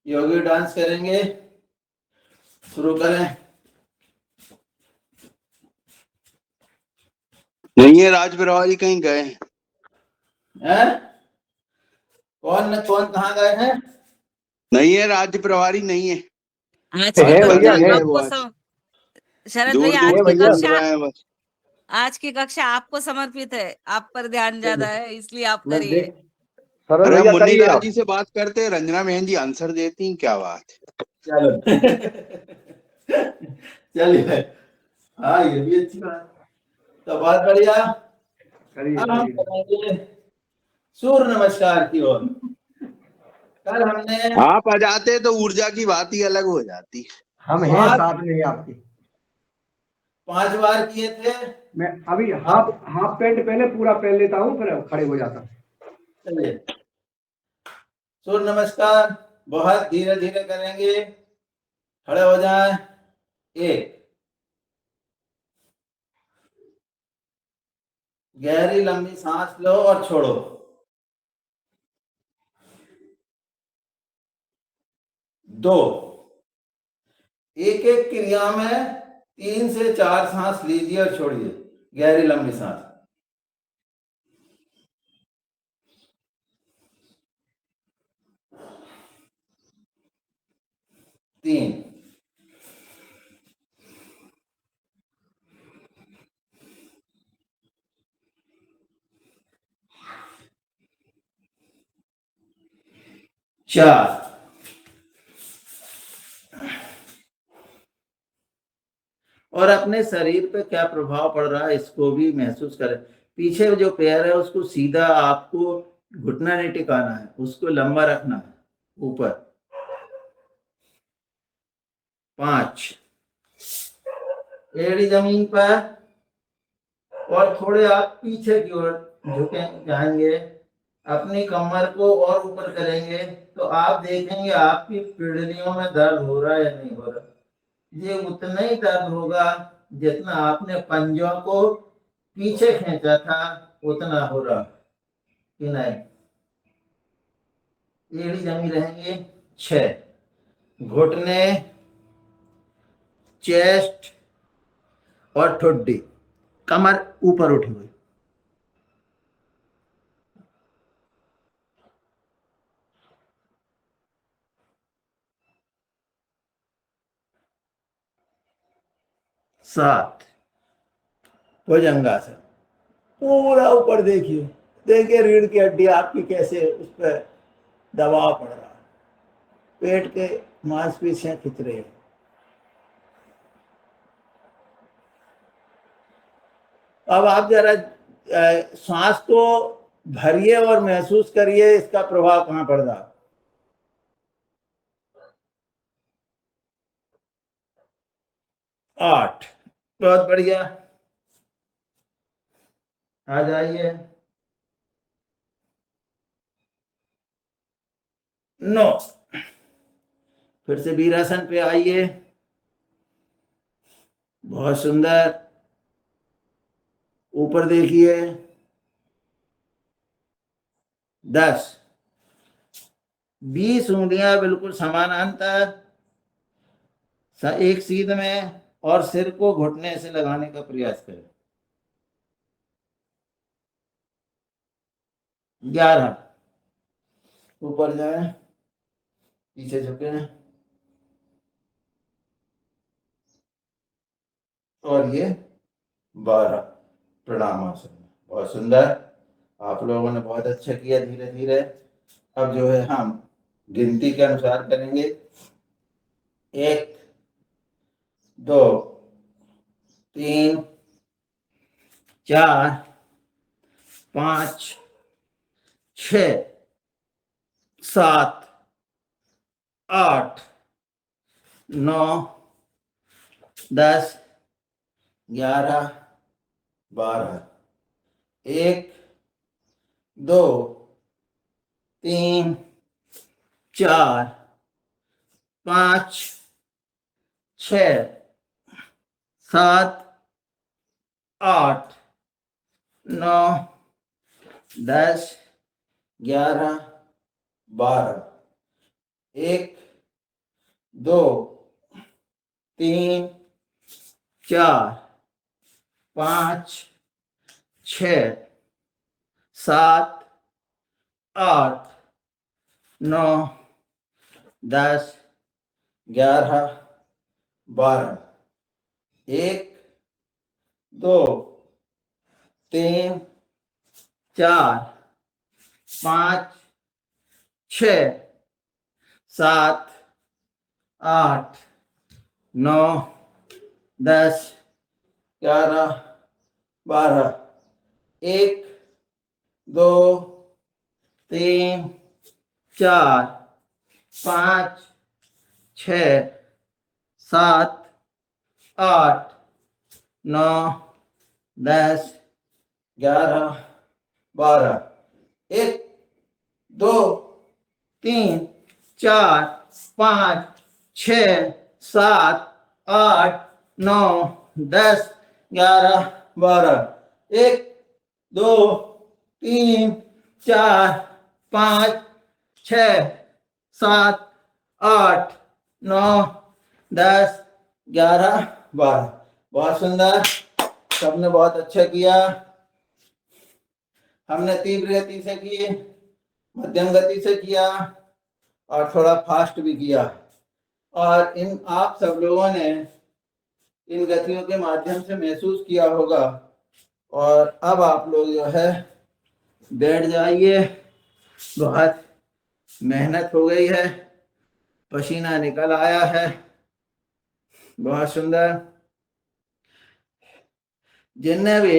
योगी डांस करेंगे। शुरू करें। नहीं है, राज प्रभारी कहीं गए हैं। हैं? कौन कौन कहाँ गए हैं? नहीं है, राज्य प्रभारी नहीं है। आज की है अंदर भैया, कक्षा नहीं है है। वो आपको आज। शरद दूर भैया, दूर है से भैया। घूम रहे हैं बस। आज की कक्षा आपको समर्पित है। आप पर ध्यान ज्यादा है, इसलिए आप मैं करिए। देख, शरद अरे हम भैया मुन्नी करिए लाल आप। जी से बात करते हैं, रंजना बहन जी आंसर देती हैं, क्या बात है। चलो चलिए। हाँ, ये भी अच्छी बात। तो बहुत बढ़िया। करिए अब हम करिए। करेंगे सूर्य नमस्कार की ओर। कल हमने आप आ जाते तो ऊर्जा की बात ही अलग हो जाती। हम हैं पांच साथ में आपके। 5 बार किए थे। मैं अभी हाफ हाफ पैंट पहले पूरा पहन लेता हूँ, फिर खड़े हो जाता हूँ। चलिए, सूर्य नमस्कार बहुत धीरे धीरे करेंगे। खड़े हो जाएं। 1, गहरी लंबी सांस लो और छोड़ो। 2, एक एक क्रिया में 3 से 4 सांस लीजिए और छोड़िए, गहरी लंबी सांस। 3, 4, और अपने शरीर पे क्या प्रभाव पड़ रहा है इसको भी महसूस करें। पीछे जो पैर है उसको सीधा, आपको घुटना नहीं टिकाना है, उसको लंबा रखना है ऊपर। 5, एड़ी जमीन पर और थोड़े आप पीछे की ओर झुके जाएंगे। अपनी कमर को और ऊपर करेंगे तो आप देखेंगे आपकी पीढ़ियों में दर्द हो रहा है या नहीं हो रहा। ये उतना ही दर्द होगा जितना आपने पंजों को पीछे खींचा था, उतना हो रहा कि नहीं। एड़ी जमी रहेंगे। 6, घुटने, चेस्ट और ठुड्डी, कमर ऊपर उठी हुई। 7, भुजंगासन, पूरा ऊपर देखिए, देखिए रीढ़ की हड्डी आपकी कैसे उस पर दबाव पड़ रहा है, पेट के मांसपेशियां खिंच रही है। अब आप जरा सांस को भरिए और महसूस करिए इसका प्रभाव कहाँ पड़ रहा है। 8, बहुत बढ़िया। आ जाइए। 9, फिर से वीरासन पे आइए। बहुत सुंदर, ऊपर देखिए। 10, 20 उंगलियां बिल्कुल समानांतर एक सीध में, और सिर को घुटने से लगाने का प्रयास करें। 11, ऊपर जाए, पीछे झुके, और ये 12 प्रणामासन। बहुत सुंदर, आप लोगों ने बहुत अच्छा किया। धीरे धीरे अब जो है हम गिनती के अनुसार करेंगे। 1, 2, 3, 4, 5, 6, 7, 8, 9, 10, 11, 12, 1, 2, 3, 4, 5, 6, 7, 8, 9, 10, 11, 12, 1, 2, 3, 4, 5, 6, 7, 8, 9, 10, 11, 12, 1, 2, 3, 4, 5, 6, 7, 8, 9, 10, 11, 12, 1, 2, 3, 4, 5, 6, 7, 8, 9, 10, 11, 12, 1, 2, 3, 4, 5, 6, 7, 8, 9, 10, 11, 12, 1, 2, 3, 4, 5, 6, 7, 8, 9, 10, 11, 12। बहुत सुंदर, सबने बहुत अच्छा किया। हमने तीव्र गति से की, मध्यम गति से किया और थोड़ा फास्ट भी किया। और इन आप सब लोगों ने इन गतियों के माध्यम से महसूस किया होगा। और अब आप लोग जो है बैठ जाइए। बहुत मेहनत हो गई है, पसीना निकल आया है। बहुत सुंदर। जिनने भी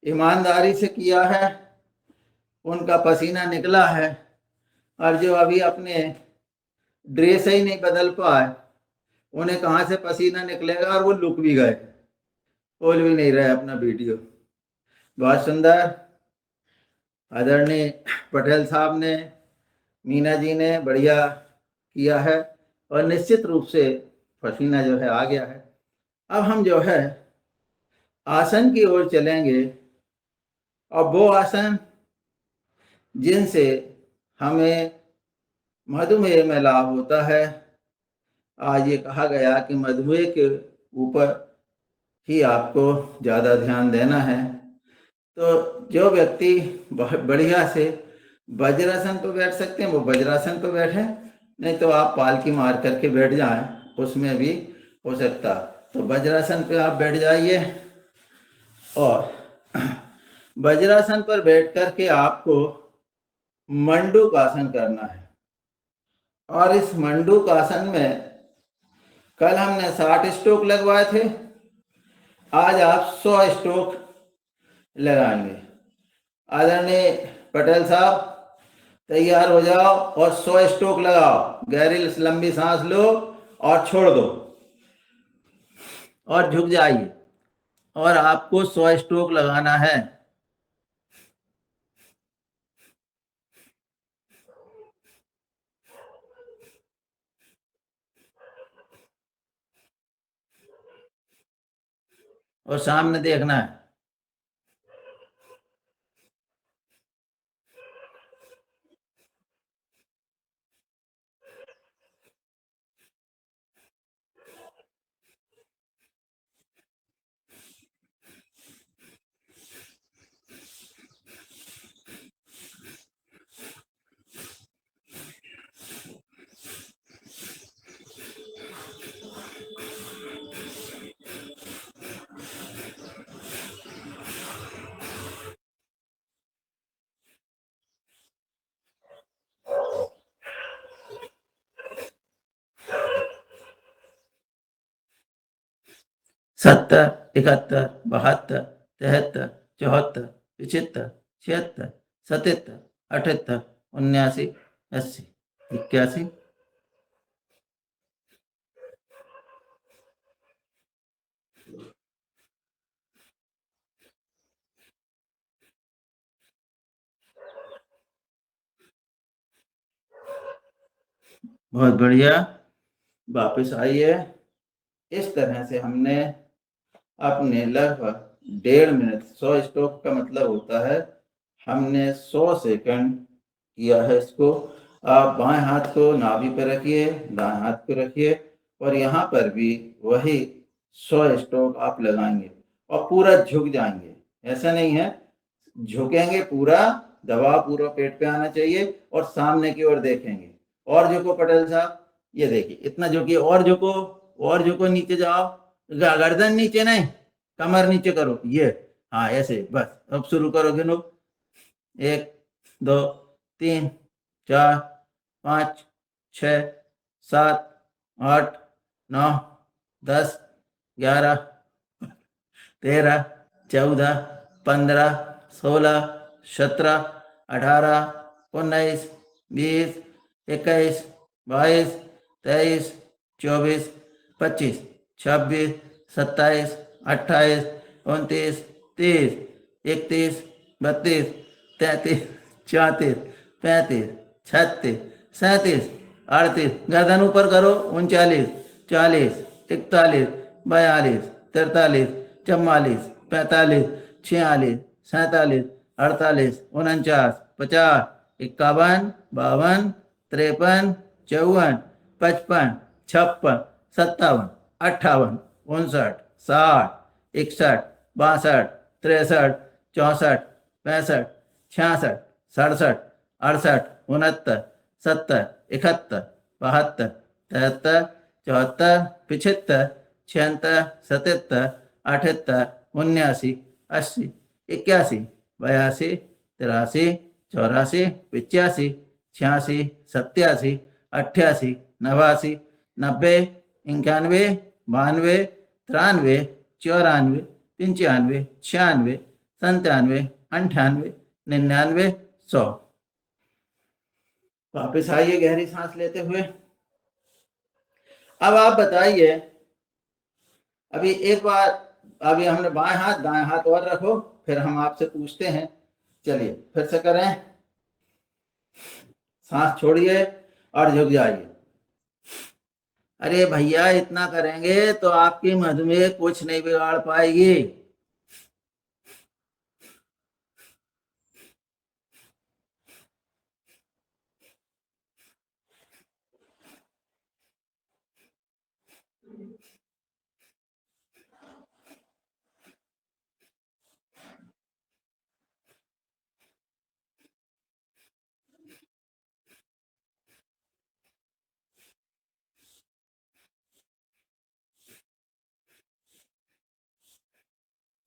ईमानदारी से किया है उनका पसीना निकला है, और जो अभी अपने ड्रेस ही नहीं बदल पाए उन्हें कहाँ से पसीना निकलेगा, और वो लुक भी गए, बोल भी नहीं रहे अपना वीडियो। बहुत सुंदर। आदरणीय पटेल साहब ने, मीना जी ने बढ़िया किया है, और निश्चित रूप से पसीना जो है आ गया है। अब हम जो है आसन की ओर चलेंगे, और वो आसन जिनसे हमें मधुमेह में लाभ होता है। आज ये कहा गया कि मधुमेह के ऊपर ही आपको ज़्यादा ध्यान देना है। तो जो व्यक्ति बहुत बढ़िया से वज्रासन पर बैठ सकते हैं वो वज्रासन पर बैठें, नहीं तो आप पालकी मार करके बैठ जाएं, उसमें भी हो सकता। तो वज्रासन पे आप बैठ जाइए, और वज्रासन पर बैठ करके आपको मंडूक आसन करना है। और इस मंडूक आसन में कल हमने 60 स्ट्रोक लगवाए थे, आज आप 100 स्ट्रोक लगाएंगे। आदरणीय पटेल साहब तैयार हो जाओ और 100 स्ट्रोक लगाओ। गहरी लंबी सांस लो और छोड़ दो, और झुक जाइए, और आपको 100 स्ट्रोक लगाना है। और सामने देखना है। सत्तर, 71, 72, 73, 74, 75, 76, 77, 78, 79, 80, 81। बहुत बढ़िया, वापस आइए। इस तरह से हमने अपने लगभग 1.5 मिनट, 100 स्ट्रोक का मतलब होता है हमने 100 सेकंड किया है इसको। आप बाएं हाथ को नाभि पे रखिए, दाएं हाथ पे रखिए और यहाँ पर भी वही 100 स्ट्रोक आप लगाएंगे और पूरा झुक जाएंगे। ऐसा नहीं है, झुकेंगे पूरा, दबाव पूरा पेट पे आना चाहिए और सामने की ओर देखेंगे। और झुको पटेल साहब, ये देखिए इतना झुकिए, और झुको, और झुको, नीचे जाओ, गर्दन नीचे नहीं, कमर नीचे करो, ये, हाँ ऐसे, बस। अब शुरू करो, गिनो, 1 2 3 4 5 6 7 8 9 10 11 13 14 15 16 17 18 19 20 21 22 23 24 25 26 27 28 29 30 31 32 33 34 35 36 37 38, गर्दन ऊपर करो, 39 40 41 42 43 44 45 46 47 48 49 50 51 52 53 54 55 56 57 58 59 60 61 62 63 64 65 66 67 68 69 70 71 72 73 74 75 76 77 78 79 80 81 82 83 84 85 86 87 88 89 90 91 92 93 94 95 96 97 98 99 100। वापस आइए गहरी सांस लेते हुए। अब आप बताइए, अभी एक बार, अभी हमने बाएं हाथ, दाएं हाथ और रखो, फिर हम आपसे पूछते हैं। चलिए फिर से करें, सांस छोड़िए और झुक जाइए। अरे भैया, इतना करेंगे तो आपकी मधुमेह कुछ नहीं बिगाड़ पाएगी।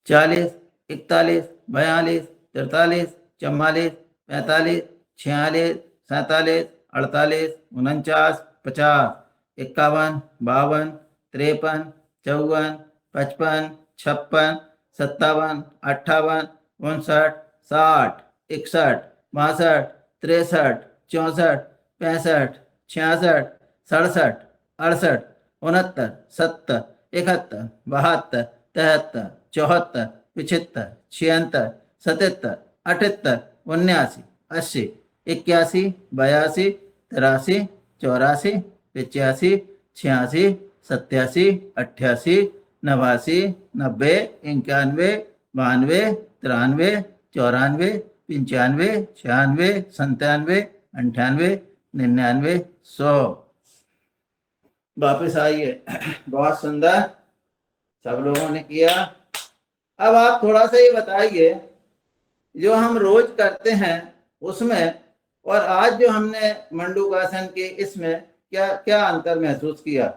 चालीस, 41, 42, 43, 44, 45, 46, 47, 48, 49, 50, 51, 52, 53, 54, 55, 56, 57, 58, 59, 60, 61, 62, 63, 64, 65, 66, 67, 68, 69, 70, 71, 72, 73, 74, 75, 76, 77, 78, 79, 80, 81, 82, 83, 84, 85, 86, 87, 88, 89, 90, 91, 92, 93, 94, 95, 96, 97, 98, 99, 100। वापस आइए। बहुत सुंदर, सब लोगों ने किया। अब आप थोड़ा सा ये बताइए, जो हम रोज करते हैं उसमें और आज जो हमने मंडूकासन के, इसमें क्या क्या अंतर महसूस किया?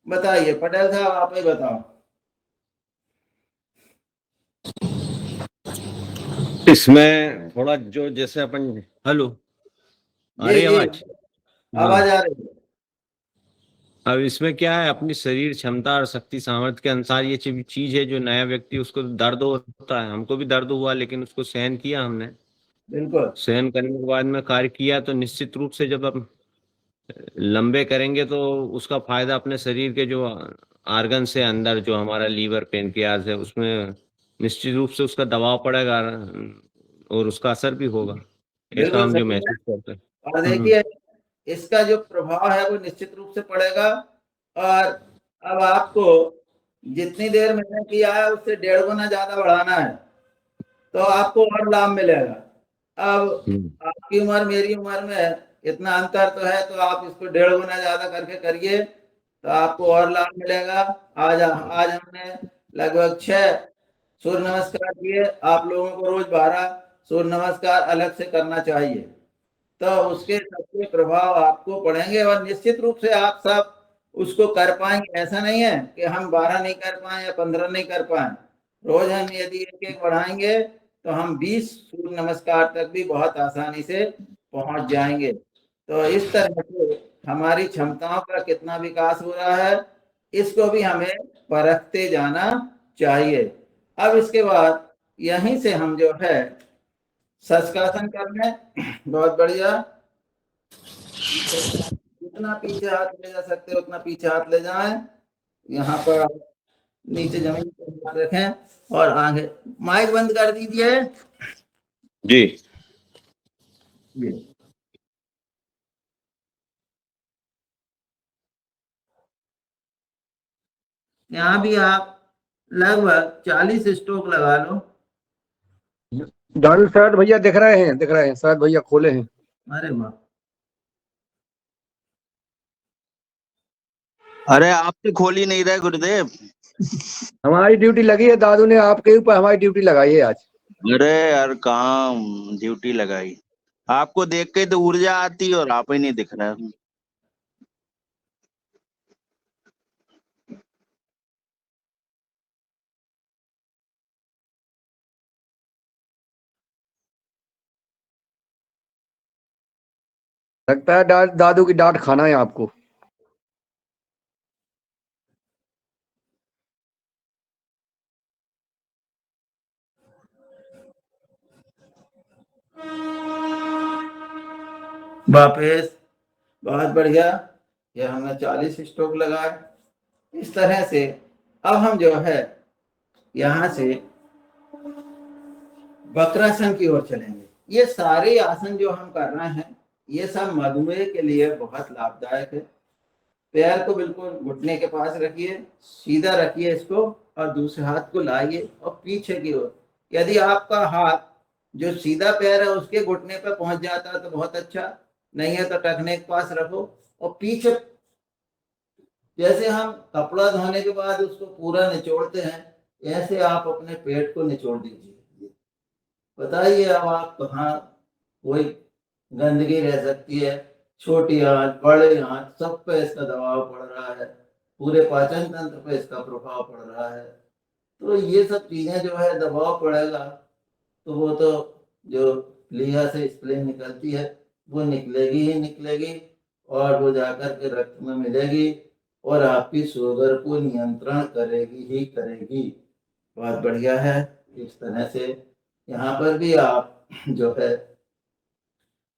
बताइए पटेल साहब, आप ही बताओ। इसमें थोड़ा जो जैसे अपन, हेलो, आ रही जी आवाज? आवाज आ रही है। अब इसमें क्या है, अपनी शरीर क्षमता और शक्ति सामर्थ्य के अनुसार ये चीज है। जो नया व्यक्ति, उसको दर्द होता है, हमको भी दर्द हुआ, लेकिन उसको सहन किया हमने। बिल्कुल सहन करने के बाद में कार्य किया, तो निश्चित रूप से जब हम लंबे करेंगे तो उसका फायदा अपने शरीर के जो आर्गन से अंदर, जो हमारा लीवर पेनक्रियाज है, उसमें निश्चित रूप से उसका दबाव पड़ेगा और उसका असर भी होगा। ऐसा बिल्कुल हम जो सही है। महसूस करते हैं। और देखिए, इसका जो प्रभाव है वो निश्चित रूप से पड़ेगा। और अब आपको जितनी देर मैंने किया है उससे 1.5 गुना ज्यादा बढ़ाना है, तो आपको और लाभ मिलेगा। अब हम्म। आपकी उम्र मेरी उम्र में इतना अंतर तो है, तो आप इसको 1.5 गुना ज्यादा करके करिए तो आपको और लाभ मिलेगा। आज हमने लगभग 6 सूर्य नमस्कार किए। आप लोगों को रोज 12 सूर्य नमस्कार अलग से करना चाहिए, तो उसके सबके प्रभाव आपको पड़ेंगे और निश्चित रूप से आप सब उसको कर पाएंगे। ऐसा नहीं है कि हम 12 नहीं कर पाए या 15 नहीं कर पाए। रोज हम यदि एक एक बढ़ाएंगे तो हम 20 सूर्य नमस्कार तक भी बहुत आसानी से पहुंच जाएंगे। तो इस तरह से हमारी क्षमताओं का कितना विकास हो रहा है, इसको भी हमें परखते जाना चाहिए। अब इसके बाद यहीं से हम जो है शस्त्रासन करने, बहुत बढ़िया, जितना पीछे हाथ ले जा सकते हो उतना पीछे हाथ ले जाएं। यहाँ पर नीचे जमीन पर हाथ रखें और आगे। माइक बंद कर दीजिए जी। यहाँ भी आप लगभग 40 स्ट्रोक लगा लो। दारू शरद भैया दिख रहे हैं, शरद भैया खोले हैं। अरे वाह, अरे आप तो खोल ही नहीं रहे गुरुदेव। हमारी ड्यूटी लगी है, दादू ने आपके ऊपर हमारी ड्यूटी लगाई है आज। अरे यार काम ड्यूटी लगाई, आपको देख के तो ऊर्जा आती और आप ही नहीं दिख रहा है। लगता है दादू की डांट खाना है आपको। वापस, बहुत बढ़िया। ये हमने 40 स्ट्रोक लगाए। इस तरह से अब हम जो है यहाँ से वक्रासन की ओर चलेंगे। ये सारे आसन जो हम कर रहे हैं ये सब मधुमेह के लिए बहुत लाभदायक है। पैर को बिल्कुल घुटने के पास रखिए, सीधा रखिए इसको और दूसरे हाथ को लाइए और पीछे की ओर। यदि आपका हाथ जो सीधा पैर है उसके घुटने पर पहुंच जाता है तो बहुत अच्छा, नहीं है तो टखने के पास रखो और पीछे, जैसे हम कपड़ा धोने के बाद उसको पूरा निचोड़ते हैं ऐसे आप अपने पेट को निचोड़ दीजिए। बताइए अब आप कहाँ कोई गंदगी रह सकती है? छोटी आंत, बड़े आंत, सब पे इसका दबाव पड़ रहा है, पूरे पाचन तंत्र पे इसका प्रभाव पड़ रहा है। तो ये सब चीजें जो है दबाव पड़ेगा तो वो तो जो लीहा से स्प्लेन निकलती है वो निकलेगी ही निकलेगी और वो जाकर के रक्त में मिलेगी और आपकी शुगर को नियंत्रण करेगी ही करेगी। बहुत बढ़िया है। इस तरह से यहाँ पर भी आप जो है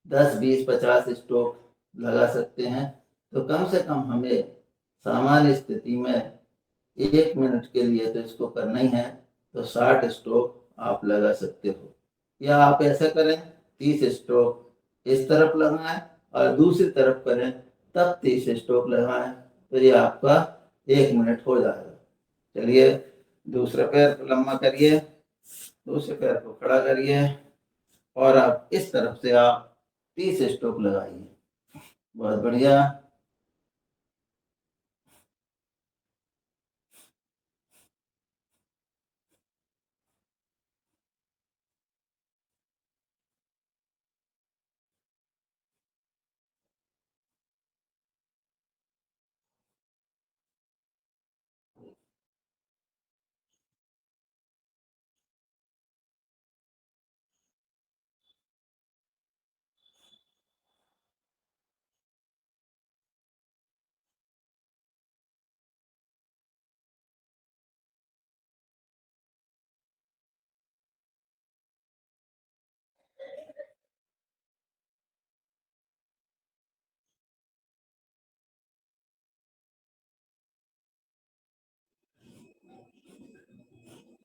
10, 20, 50 स्ट्रोक लगा सकते हैं। तो कम से कम हमें सामान्य स्थिति में 1 मिनट के लिए तो इसको करना ही है, तो 60 स्ट्रोक आप लगा सकते हो। या आप ऐसा करें 30 स्ट्रोक इस तरफ लगाएं और दूसरी तरफ करें तब 30 स्ट्रोक लगाएं, तो ये आपका 1 मिनट हो जाएगा। चलिए दूसरा पैर को लंबा करिए, दूसरे पैर को खड़ा करिए और आप इस तरफ से आप 30 स्ट्रोक लगाइए। बहुत बढ़िया।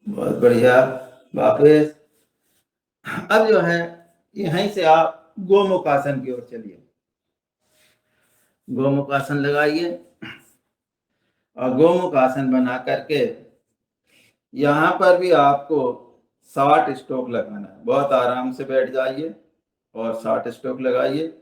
बहुत बढ़िया। वापस। अब जो है यहीं से आप गोमुख आसन की ओर चलिए। गोमुख आसन लगाइए और गोमुख आसन बना करके यहाँ पर भी आपको 60 स्ट्रोक लगाना है। बहुत आराम से बैठ जाइए और 60 स्ट्रोक लगाइए।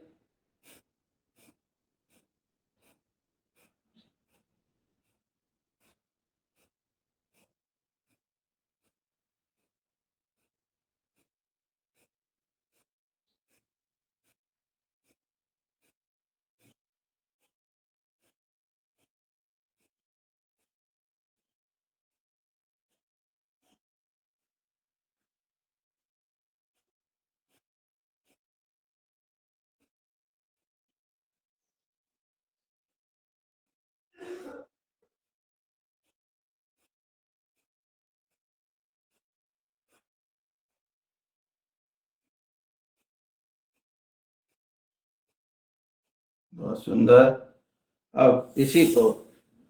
बहुत सुंदर। अब इसी को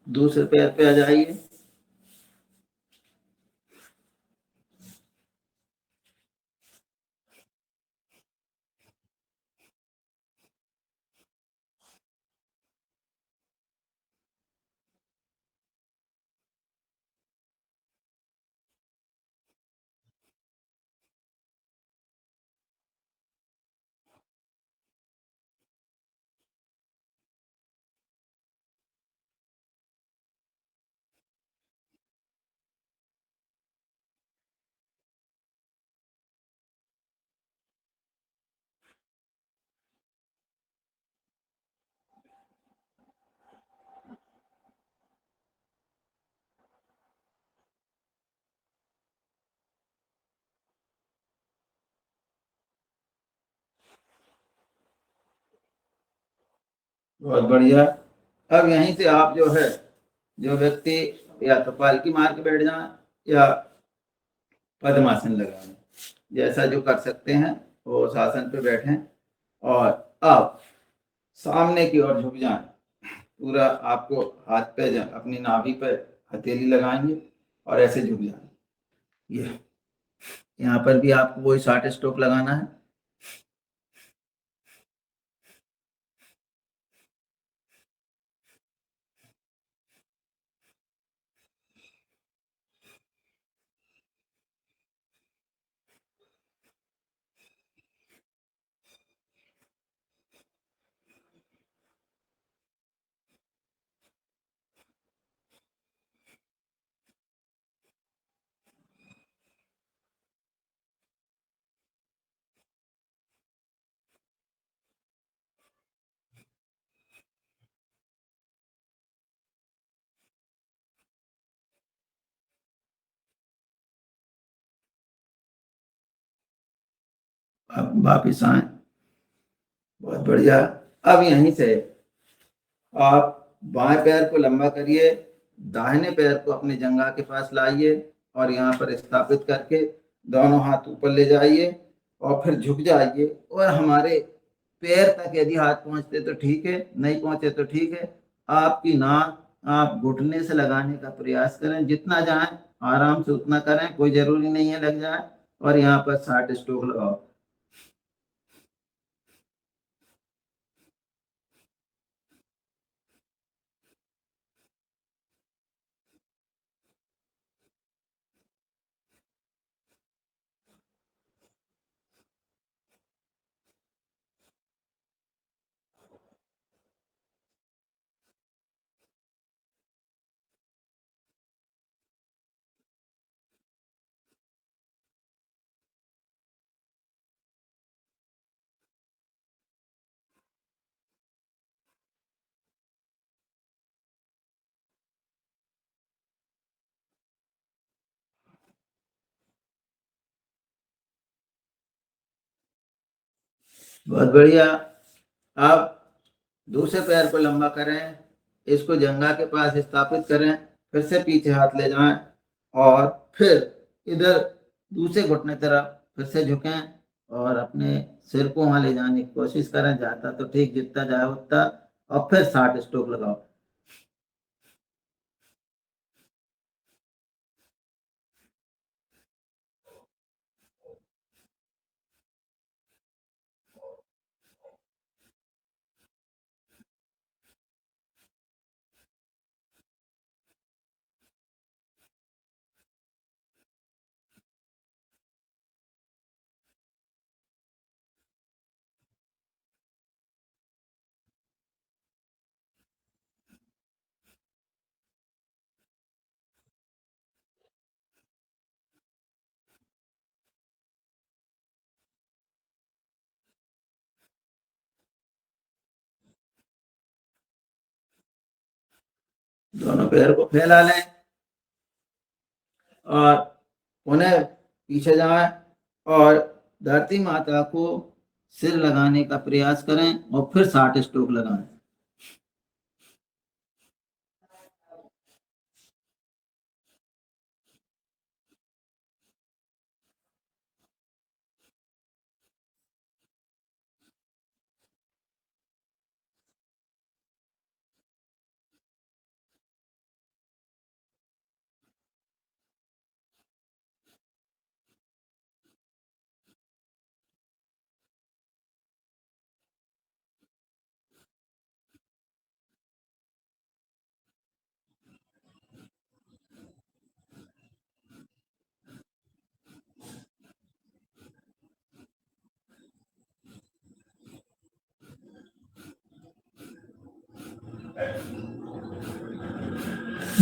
दूसरे पैर पे आ जाइए। बहुत बढ़िया। अब यहीं से आप जो है, जो व्यक्ति या तो पालकी मार के बैठ जाए या पद्मासन लगाएं, जैसा जो कर सकते हैं वो उस आसन पे बैठें और आप सामने की ओर झुक जाएं। पूरा आपको हाथ पे अपनी नाभि पे हथेली लगाएंगे और ऐसे झुक जाएंगे। ये यहाँ पर भी आपको वही 60 स्ट्रोक लगाना है। अब वापिस आए। बहुत बढ़िया। अब यहीं से आप बाएं पैर को लंबा करिए, दाहिने पैर को अपने जंघा के पास लाइए और यहाँ पर स्थापित करके दोनों हाथ ऊपर ले जाइए और फिर झुक जाइए। और हमारे पैर तक यदि हाथ पहुंचते तो ठीक है, नहीं पहुंचे तो ठीक है। आपकी नाक आप घुटने से लगाने का प्रयास करें, जितना जाए आराम से उतना करें, कोई जरूरी नहीं है लग जाए। और यहाँ पर 60 स्ट्रोक लगाओ। बहुत बढ़िया। अब दूसरे पैर को लंबा करें, इसको जंघा के पास स्थापित करें, फिर से पीछे हाथ ले जाएं और फिर इधर दूसरे घुटने तरफ फिर से झुकें और अपने सिर को वहां ले जाने की कोशिश करें। जाता तो ठीक, जितना जाए उतना। और फिर 60 स्ट्रोक लगाओ। दोनों पैर को फैला लें और उन्हें पीछे जाएं और धरती माता को सिर लगाने का प्रयास करें और फिर 60 स्ट्रोक लगाएं।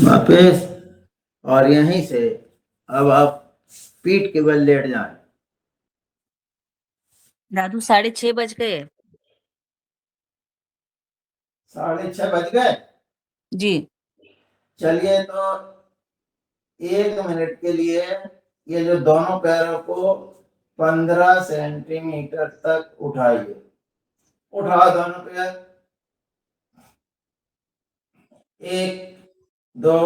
वापस, और यहीं से अब आप पीठ के बल लेट जाएं। दादू 6:30 बज गए। 6:30 बज गए। जी। चलिए, तो 1 मिनट के लिए ये जो दोनों पैरों को 15 सेंटीमीटर तक उठाइए। उठाओ दोनों पैर। 1 2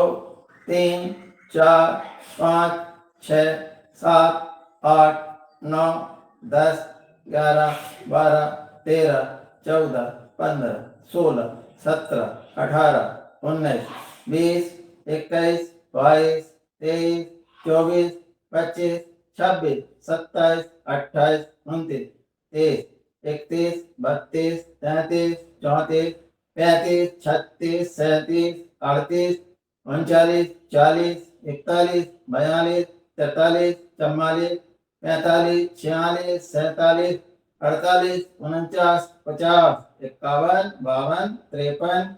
3 4 5 6 7 8 9 10 11 12 13 14 15 16 17 18 19 20 21 22 23 24 25 26 27 28 29 30 31 32 33 34 35 36 37 38 39 40 41 42 43 44 45 46 47 48 49 50 51 52 53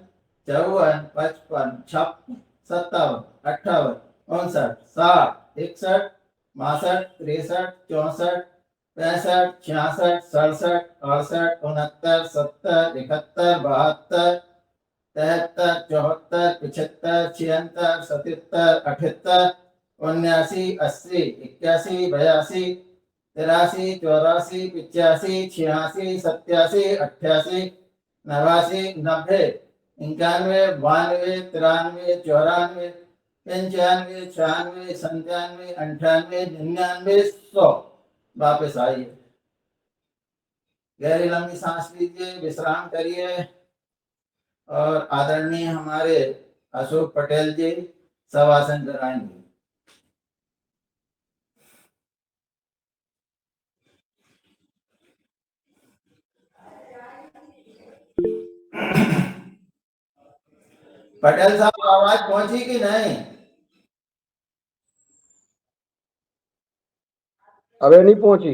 54 55 56 57 58 59 60 61 62 63 64 65 66 67 68 69 70 71 72 73 74 75 76 77 78 79 80 81 82 83 84 85 86 87 88 89 90 91 92 93 94 95 96 97 98 99 100। वापस आइए, गहरी लंबी सांस लीजिए, विश्राम करिए और आदरणीय हमारे अशोक पटेल जी शवासन कराएंगे। पटेल साहब, आवाज पहुंची कि नहीं? अबे नहीं पहुंची।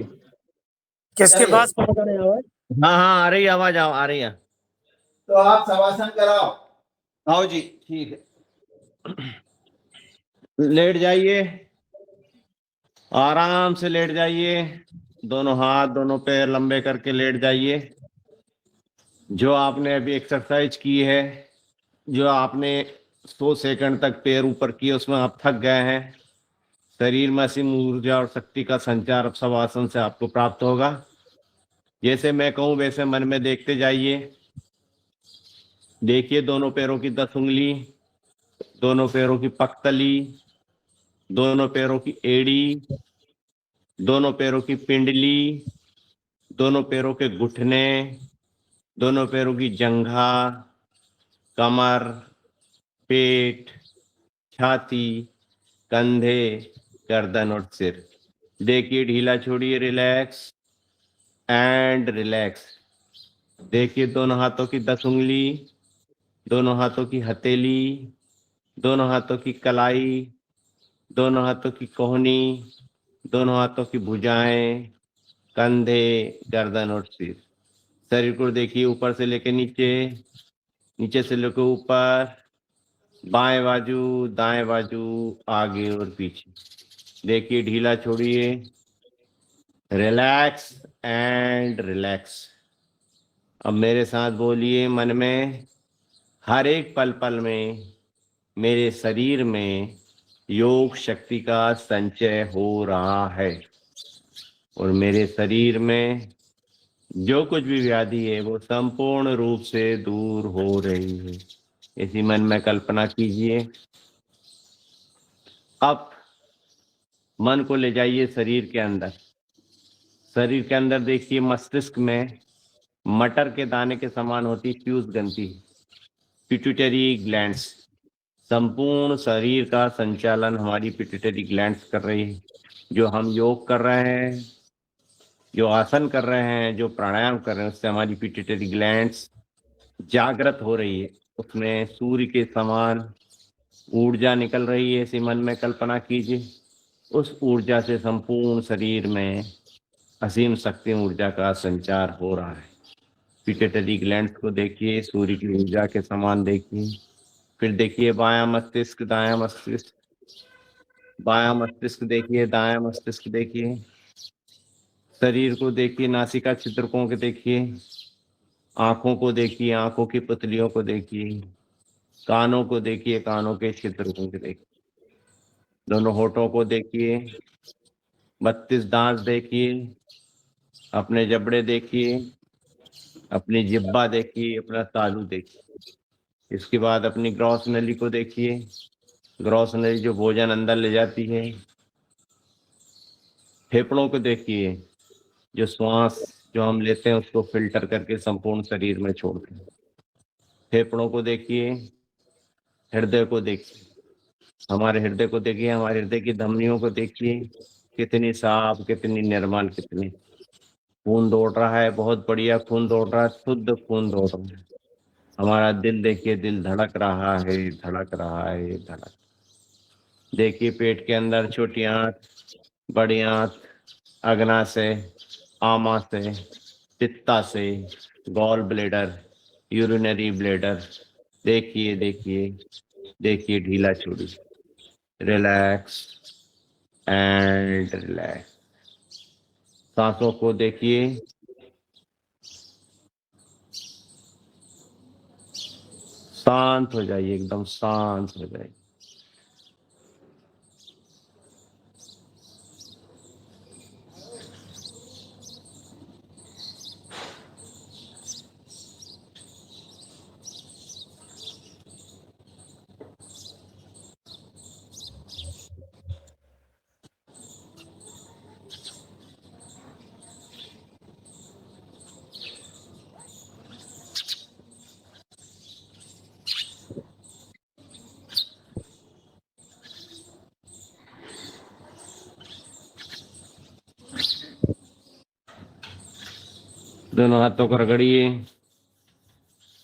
किसके चलिए, पास पहुंचा रहे हैं आवाज? हाँ हाँ, आ रही है आवाज, आ रही है। तो आप शवासन कराओ। आओ जी, ठीक है। लेट जाइए, आराम से लेट जाइए, दोनों हाथ दोनों पैर लंबे करके लेट जाइए। जो आपने अभी एक्सरसाइज की है, जो आपने 100 सेकंड तक पैर ऊपर किए, उसमें आप थक गए हैं। शरीर में असीम ऊर्जा और शक्ति का संचार अब शवासन से आपको प्राप्त होगा। जैसे मैं कहूं वैसे मन में देखते जाइए। देखिए दोनों पैरों की 10 उंगली, दोनों पैरों की पकतली, दोनों पैरों की एड़ी, दोनों पैरों की पिंडली, दोनों पैरों के घुटने, दोनों पैरों की जंघा, कमर, पेट, छाती, कंधे, गर्दन और सिर। देखिए ढीला छोड़िए, रिलैक्स एंड रिलैक्स। देखिए दोनों हाथों की 10 उंगली, दोनों हाथों की हथेली, दोनों हाथों की कलाई, दोनों हाथों की कोहनी, दोनों हाथों की भुजाएं, कंधे, गर्दन और सिर। शरीर को देखिए ऊपर से लेकर नीचे, नीचे से लेकर ऊपर, बाएं बाजू, दाएं बाजू, आगे और पीछे। देखिए ढीला छोड़िए, रिलैक्स एंड रिलैक्स। अब मेरे साथ बोलिए मन में, हर एक पल पल में मेरे शरीर में योग शक्ति का संचय हो रहा है और मेरे शरीर में जो कुछ भी व्याधि है वो संपूर्ण रूप से दूर हो रही है। इसी मन में कल्पना कीजिए। अब मन को ले जाइए शरीर के अंदर। शरीर के अंदर देखिए मस्तिष्क में मटर के दाने के समान होती पीयूष ग्रंथि, पिट्यूटरी ग्लैंड्स। संपूर्ण शरीर का संचालन हमारी पिट्यूटरी ग्लैंड्स कर रही है। जो हम योग कर रहे हैं, जो आसन कर रहे हैं, जो प्राणायाम कर रहे हैं, उससे हमारी पिट्यूटरी ग्लैंड्स जागृत हो रही है। उसमें सूर्य के समान ऊर्जा निकल रही है। इसी मन में कल्पना कीजिए। उस ऊर्जा से संपूर्ण शरीर में असीम शक्ति ऊर्जा का संचार हो रहा है। पिट्यूटरी ग्लैंड्स को देखिए, सूर्य की ऊर्जा के समान देखिए। फिर देखिए बायां मस्तिष्क, दायां मस्तिष्क, बायां मस्तिष्क देखिए, दायां मस्तिष्क देखिए। शरीर को देखिए, नासिका छिद्रकों को देखिए, आंखों को देखिए, आंखों की पुतलियों को देखिए, कानों को देखिए, कानों के छिद्रकों को देखिए, दोनों होठों को देखिए, 32 दांत देखिए, अपने जबड़े देखिए, अपनी जिब्बा देखिए, अपना तालू देखिए। इसके बाद अपनी ग्रॉस नली को देखिए। ग्रॉस नली जो भोजन अंदर ले जाती है। फेफड़ों को देखिए, जो श्वास जो हम लेते हैं उसको फिल्टर करके संपूर्ण शरीर में छोड़ते हैं। फेफड़ों को देखिए, हृदय को देखिए, हमारे हृदय को देखिए, हमारे हृदय की धमनियों को देखिए, कितनी साफ, कितनी निर्मल, कितनी खून दौड़ रहा है। बहुत बढ़िया खून दौड़ रहा है, शुद्ध खून दौड़ रहा है। हमारा दिल देखिए, दिल धड़क रहा है, धड़क रहा है, धड़क। देखिए पेट के अंदर छोटी आंत, बड़ी आंत, अग्नाशय, आमाशय, पित्ताशय, गॉल ब्लेडर, यूरिनरी ब्लेडर। देखिए देखिए देखिए, ढीला छोड़िए, रिलैक्स एंड रिलैक्स। सांसों को देखिए, शांत हो जाइए, एकदम शांत हो जाइए। दोनों हाथों को रगड़िए।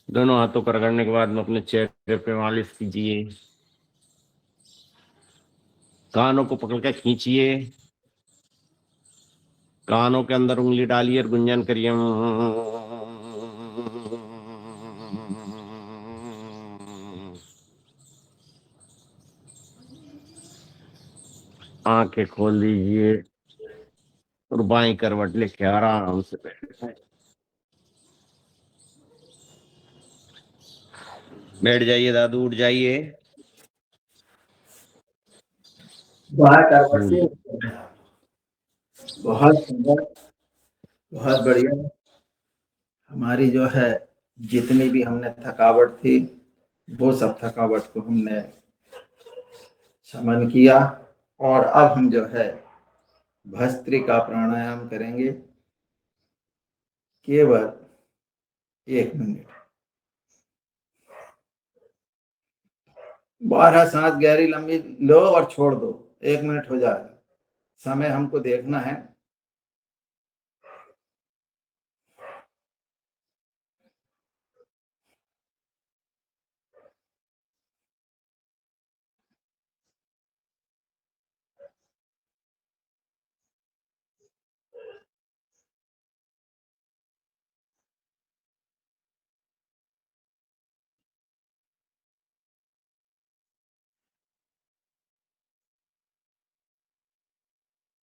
दोनों हाथों को रगड़ने के बाद में अपने चेहरे पे मालिश कीजिए। कानों को पकड़ के खींचिए, कानों के अंदर उंगली डालिए और गुंजन करिए। आंखें खोल दीजिए और बाईं करवट लेके आराम से बैठ जाइए। दादू उठ जाइए। बाहर करवट से बहुत सुंदर, बहुत बढ़िया। हमारी जो है जितनी भी हमने थकावट थी वो सब थकावट को हमने शमन किया और अब हम जो है भस्त्रिका प्राणायाम करेंगे केवल 1 मिनट। 12 सांस गहरी लंबी लो और छोड़ दो, 1 मिनट हो जाएगा। समय हमको देखना है।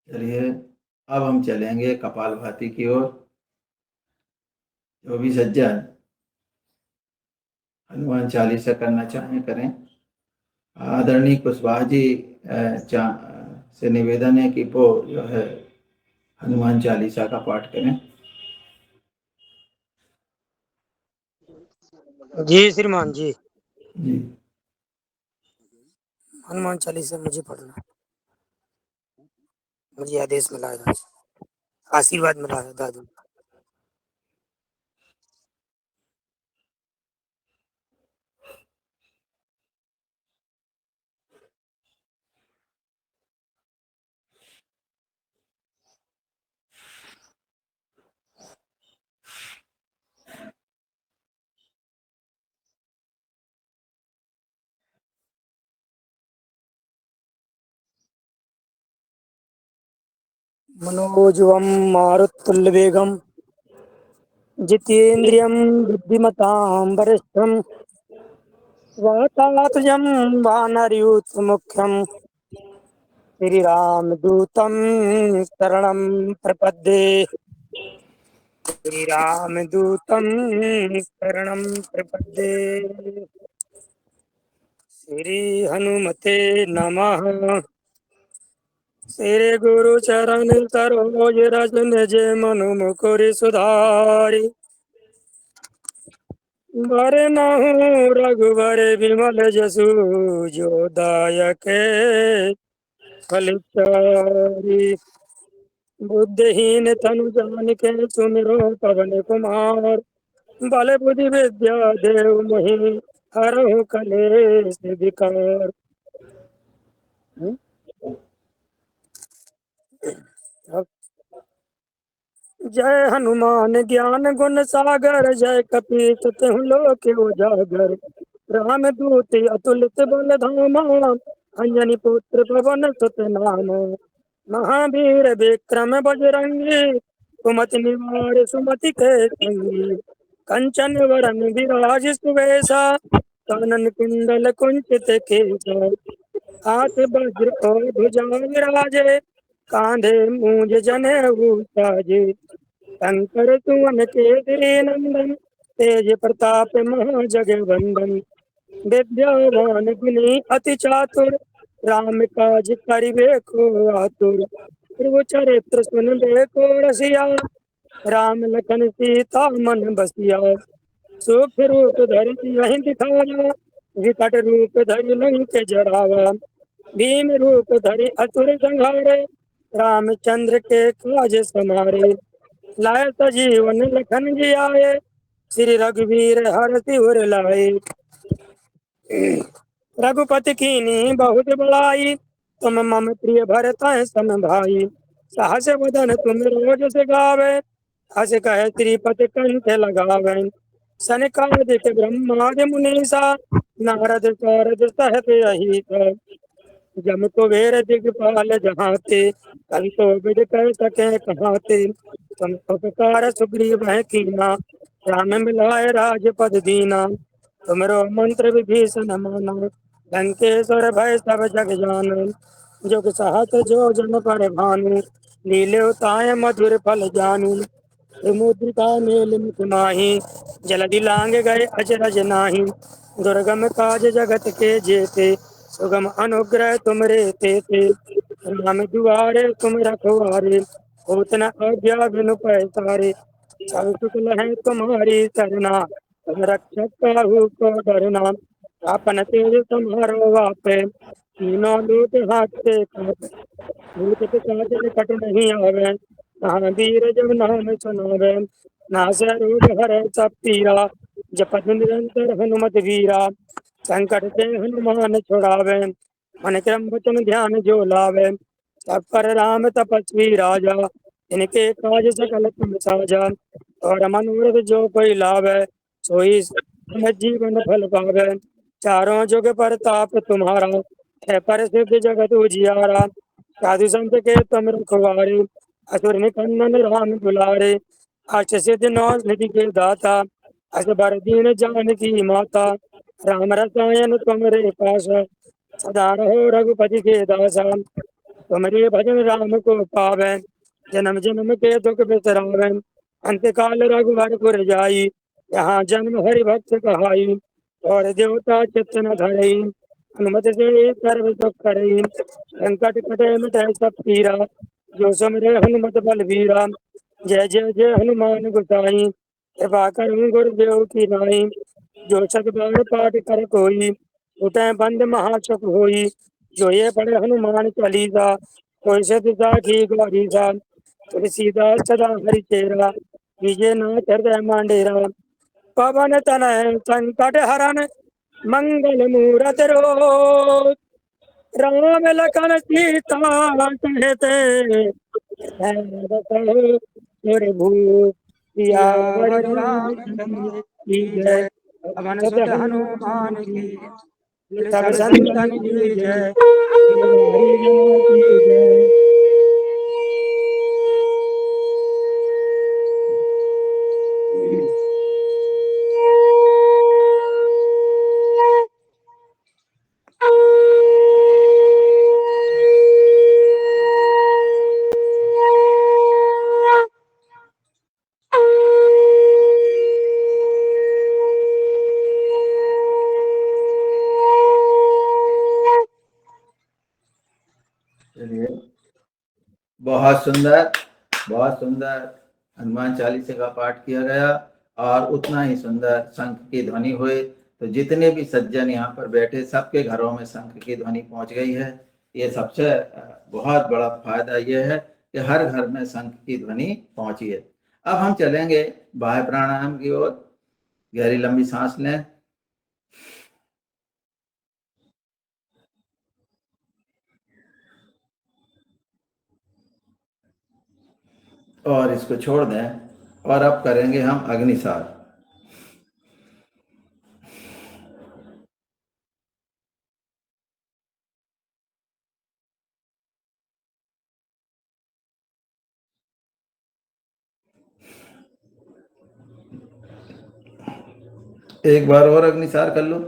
चलिए अब हम चलेंगे कपालभाति की ओर। जो भी सज्जन हनुमान चालीसा करना चाहें करें। आदरणीय कुशवाहा जी से निवेदन है कि वो जो है हनुमान चालीसा का पाठ करें। जी श्रीमान जी, जी। हनुमान चालीसा मुझे पढ़ना है। मुझे आदेश मिला है दादी, आशीर्वाद मिला है दादी। मनोजवम मारुतुल्यवेगम जितेन्द्रियं बुद्धिमतां वरिष्ठं वातात्मजं वानरयूथमुख्यं श्रीरामदूतं शरणं प्रपद्ये। श्रीरामदूतं शरणं प्रपद्ये। श्री हनुमते नमः। श्री गुरु चरण सरोज रज निज मनु मुकुरि सुधारि वरनहु रघुवर विमल जसु जो दायक फलचारि। बुद्धिहीन तनु जानिके सुमिरो पवन कुमार बल बुद्धि विद्या देव मोहि हरहु कलेश विकार। जय हनुमान ज्ञान गुण सागर जय कपीस तिहु लोक उजागर राम दूत अतुलित बल धामा अंजनी पुत्र पवन सुत नाम महावीर विक्रम बजरंगी कुमति निवार सुमति के संगी कंचन वरन विराज सुवेशा कानन कुंडल कुंचित केसा हाथ वज्र और भुजा विराजे कांधे मूंज जनेऊ साजे शंकर सुवन केसरी नंदन तेज प्रताप महाजगवंदन विद्यावान गुणी अति चातुर राम काज करिबे को आतुर प्रभु चरित्र सुनबे को रसिया राम लखन सीता मन बसिया सूक्ष्म रूप धरि यहीं दिखावा विकट रूप धरि लंक जरावा भीम रूप धरि असुर संहारे रामचंद्र के काज समारे लाए सजीवन लखन जी आए श्री रघुवीर हर सिर लाए रघुपति कीनी बहुत बड़ाई तुम मम प्रिय भरत सम भाई सहस वदन तुम रोज से गावे हस कह श्रीपति कंठ लगावे सनकादिक ब्रह्मादि मुनीसा नारद सारद सहत अहित जम कुबेर दिगपाल जहाते कंतो बिद कर सके कहाते तुम उपकार सुग्रीव है कीना राम मिलाए राजपद दीना तुमरो मंत्र विभीषण माना लंकेश्वर भय सब जग जान जुग सहत जो जन पर भानु लील्योताय मधुर फल जानू मुद्रिका मेल मुख माही जलधि लांग गए अजरज नाही दुर्गम काज जगत के जेते सुगम अनुग्रह तुम रे ते राम दुआरे तुम रखवारे होत न आज्ञा बिनु पैसारे सब सुख है तुम्हारी सरना तुम रक्षक काहू को डरना आपन तेज तुम्हारो वापे तीनों लोक हाथ कापे भूत पिशाच निकट नहीं आवे कहाँ वीर जब नाम सुनावे नासे रोग हरे सब पीरा जपत निरंतर हनुमत वीरा संकट ते हनुमान छुड़ावे मन क्रम वचन ध्यान जो लावे तब पर राम तपस्वी राजा इनके काज सकल तुम साजा और मनोरथ जो कोई लावे सोई जीवन फल पावे चारों जुग परताप तुम्हारा है प्रसिद्ध जगत उजियारा साधु संत के तुम रखवारे असुर निकंदन राम दुलारे अष्ट सिद्धि नौ निधि के दाता अस बर दीन जानकी माता राम रसायन तुमरे पास सदा रहो रघुपति के दासा तुमरे भजन राम को पावे जन्म जन्म के दुख बिसरावे अंत काल रघुवर जाई यहाँ जन्म हरि भक्त कहाई और देवता चित्त न धरई हनुमत से सर्व सुख करई, संकट कटे मिटै सब पीरा, जो सुमिरै हनुमत बलबीरा। जय जय जय हनुमान गोसाई, कृपा करूं गुरुदेव की नाई। जो सत बार पाठ कर कोई, उठै बंद महासुख होई। जो ये पढ़े हनुमान चालीसा, कोई सत साखी गौरीसा। तुलसीदास सदा हरि चेरा, विजय नाथ हृदय मांडेरा। पवन तनय संकट हरन, मंगल मूरत रो। राम लखन सीता सहित, मेरे भूत सियावर रामचंद्र की जय। पवन सुत हनुमान की, सब संतन की जय। हरिया की जय। चलिए, बहुत सुंदर, बहुत सुंदर हनुमान चालीसा का पाठ किया गया और उतना ही सुंदर शंख की ध्वनि हुई। तो जितने भी सज्जन यहाँ पर बैठे सबके घरों में शंख की ध्वनि पहुंच गई है। ये सबसे बहुत बड़ा फायदा ये है कि हर घर में शंख की ध्वनि पहुंची है। अब हम चलेंगे बाह्य प्राणायाम की ओर। गहरी लंबी सांस लें और इसको छोड़ दें और अब करेंगे हम अग्निसार। एक बार और अग्निसार कर लो।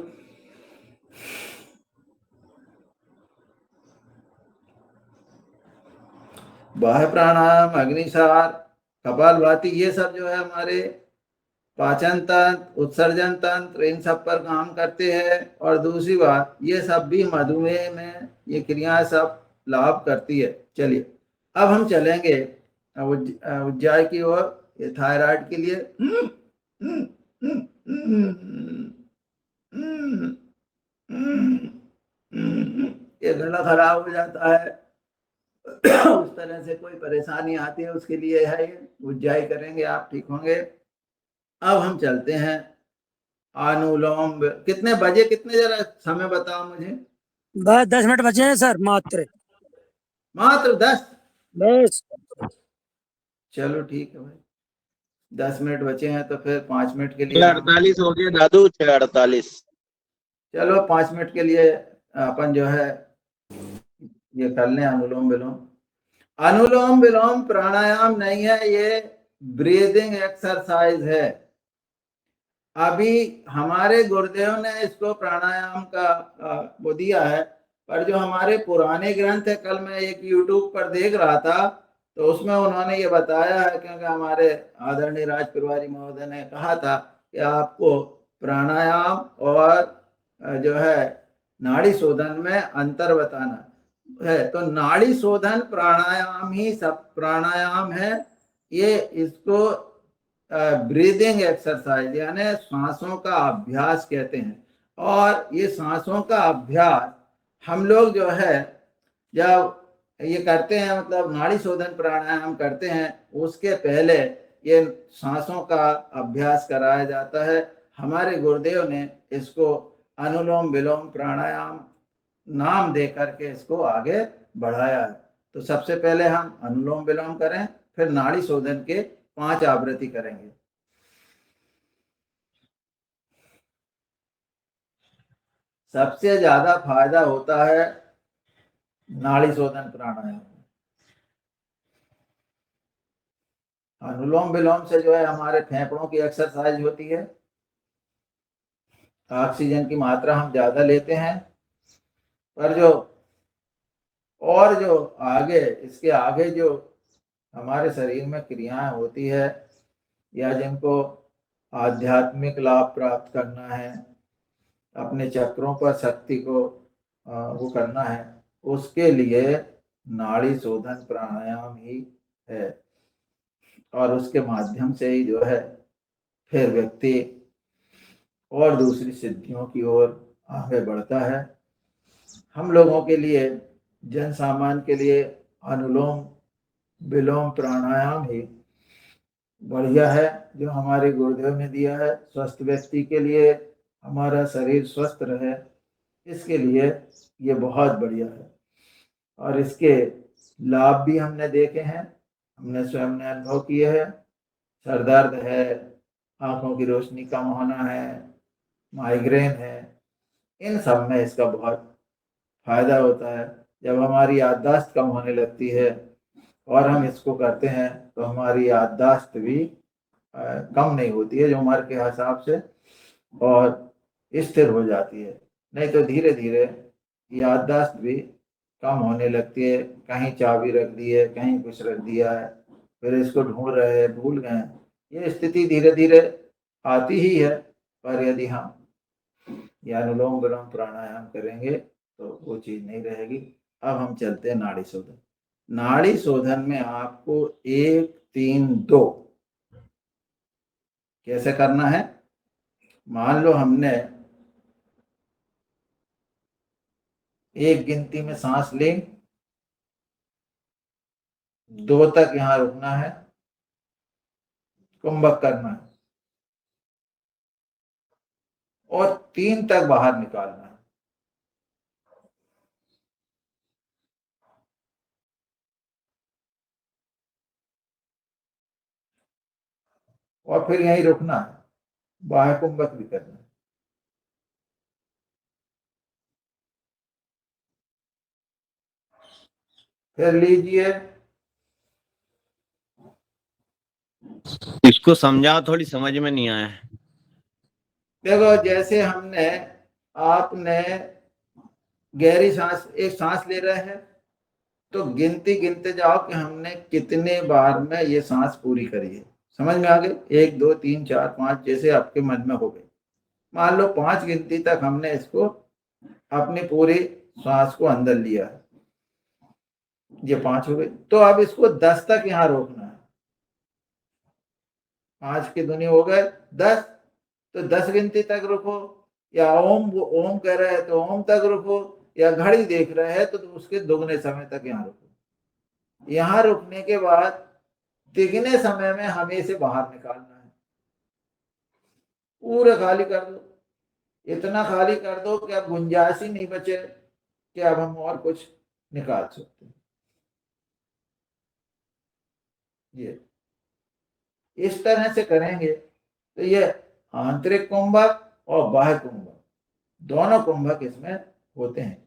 बाह्य प्राणायाम, अग्निसार, कपालभाति, ये सब जो है हमारे पाचन तंत्र, उत्सर्जन तंत्र, इन सब पर काम करते हैं। और दूसरी बात, ये सब भी मधुमेह में ये क्रियाएं सब लाभ करती है। चलिए, अब हम चलेंगे उज्जाई की ओर। ये थायराइड के लिए ये गला खराब हो जाता है, उस तरह से कोई परेशानी आती है, उसके लिए है ये उज्जाई करेंगे, आप ठीक होंगे। अब हम चलते हैं अनुलोम। कितने बजे, कितने, जरा समय बताओ मुझे। बस 10 मिनट बचे हैं सर, मात्र मात्र 10? बस। चलो ठीक है भाई, 10 मिनट बचे हैं तो फिर 5 मिनट के लिए 6:48 हो गए दादू, 6:48। चलो 5 मिनट के लिए अपन जो है ये कर लें अनुलोम विलोम। अनुलोम विलोम प्राणायाम नहीं है, ये ब्रीदिंग एक्सरसाइज है। अभी हमारे गुरुदेव ने इसको प्राणायाम का वो दिया है, पर जो हमारे पुराने ग्रंथ है, कल मैं एक यूट्यूब पर देख रहा था तो उसमें उन्होंने ये बताया है, क्योंकि हमारे आदरणीय राज तिवारी महोदय ने कहा था कि आपको प्राणायाम और जो है नाड़ी शोधन में अंतर बताना है। तो नाड़ी शोधन प्राणायाम ही सब प्राणायाम है। ये इसको ब्रीदिंग एक्सरसाइज यानी सांसों का अभ्यास कहते हैं। और ये सांसों का अभ्यास हम लोग जो है जब ये करते हैं, मतलब नाड़ी शोधन प्राणायाम करते हैं, उसके पहले ये सांसों का अभ्यास कराया जाता है। हमारे गुरुदेव ने इसको अनुलोम विलोम प्राणायाम नाम दे करके इसको आगे बढ़ाया है। तो सबसे पहले हम अनुलोम विलोम करें, फिर नाड़ी शोधन के 5 आवृत्ति करेंगे। सबसे ज्यादा फायदा होता है नाड़ी शोधन प्राणायाम। अनुलोम विलोम से जो है हमारे फेफड़ों की एक्सरसाइज होती है, ऑक्सीजन की मात्रा हम ज्यादा लेते हैं। पर जो आगे, इसके आगे जो हमारे शरीर में क्रियाएं होती है या जिनको आध्यात्मिक लाभ प्राप्त करना है, अपने चक्रों पर शक्ति को वो करना है, उसके लिए नाड़ी शोधन प्राणायाम ही है। और उसके माध्यम से ही जो है फिर व्यक्ति और दूसरी सिद्धियों की ओर आगे बढ़ता है। हम लोगों के लिए, जन सामान्य के लिए अनुलोम विलोम प्राणायाम ही बढ़िया है, जो हमारे गुरुदेव ने दिया है। स्वस्थ व्यक्ति के लिए, हमारा शरीर स्वस्थ रहे, इसके लिए ये बहुत बढ़िया है। और इसके लाभ भी हमने देखे हैं, हमने स्वयं ने अनुभव किए हैं। सर दर्द है, आंखों की रोशनी कम होना है, माइग्रेन है, इन सब में इसका बहुत फायदा होता है। जब हमारी याददाश्त कम होने लगती है और हम इसको करते हैं तो हमारी याददाश्त भी कम नहीं होती है जो उम्र के हिसाब से, और स्थिर हो जाती है। नहीं तो धीरे धीरे याददाश्त भी कम होने लगती है। कहीं चाबी रख दी है, कहीं कुछ रख दिया है, फिर इसको ढूंढ रहे हैं, भूल गए। ये स्थिति धीरे धीरे आती ही है। पर यदि हम ये अनुलोम विलोम प्राणायाम करेंगे तो वो चीज नहीं रहेगी। अब हम चलते हैं नाड़ी शोधन। नाड़ी शोधन में आपको 1 3 2 कैसे करना है। मान लो हमने एक गिनती में सांस ली, 2 तक यहां रुकना है, कुंभक करना है, और 3 तक बाहर निकालना है। और फिर यहीं रुकना है, बाह्य कुंभक भी करना है। फिर लीजिए, इसको समझा, थोड़ी समझ में नहीं आया। देखो जैसे आपने गहरी सांस, एक सांस ले रहे हैं तो गिनते जाओ कि हमने कितने बार में ये सांस पूरी करी है। समझ में आ गई? 1 2 3 4 5 जैसे आपके मन में हो गए। मान लो 5 गिनती तक हमने इसको अपनी पूरी सांस को अंदर लिया है, ये 5 हो गए। तो अब इसको 10 तक यहाँ रोकना है। 5 की दुनी हो गए 10, तो 10 गिनती तक रुको। या ओम कह रहे हैं तो ओम तक रुको, या घड़ी देख रहे हैं तो उसके दोगुने समय तक यहाँ रुको। यहाँ रुकने के बाद तिगने समय में हमें इसे बाहर निकालना है। पूरा खाली कर दो, इतना खाली कर दो कि अब गुंजाइश ही नहीं बचे कि अब हम और कुछ निकाल सकते हैं। ये इस तरह से करेंगे तो ये आंतरिक कुंभक और बाह्य कुंभक दोनों कुंभक इसमें होते हैं।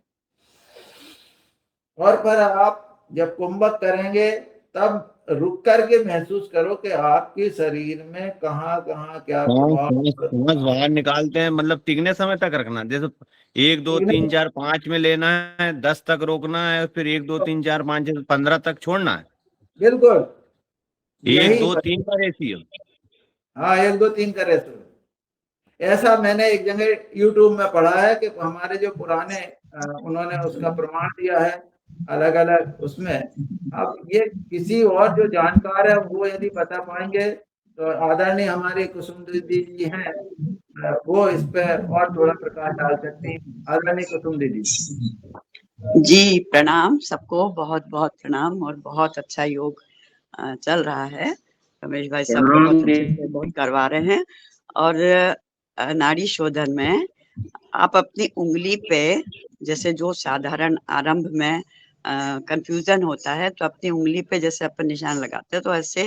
और पर आप जब कुंभक करेंगे तब रुक करके महसूस करो कि आपके शरीर में कहाँ कहाँ क्या सांस बाहर निकालते हैं, मतलब तिगने समय तक रखना। जैसे 1 2 3 4 5 में लेना है, 10 तक रोकना है, फिर 1 2 3 4 5 6 15 तक छोड़ना है। बिल्कुल 1 2 3 का रेशियो। हाँ 1 2 3 का रेशियो। ऐसा मैंने एक जगह YouTube में पढ़ा है कि हमारे जो पुराने उन्होंने उसका प्रमाण दिया है अलग अलग उसमें। अब ये किसी और जो जानकार है वो यदि बता पाएंगे तो आदरणीय हमारे कुसुम दीदी जी हैं, वो इस पे और थोड़ा प्रकाश डाल सकती हैं। आदरणीय कुसुम दीदी जी प्रणाम सबको, बहुत बहुत प्रणाम। और बहुत अच्छा योग चल रहा है। रमेश भाई सब बहुत अच्छे से बहुत करवा रहे हैं। और नाड़ी शोधन में आप अपनी उंगली पे, जैसे जो साधारण आरंभ में कंफ्यूजन होता है तो अपनी उंगली पे जैसे अपन निशान लगाते हैं, तो ऐसे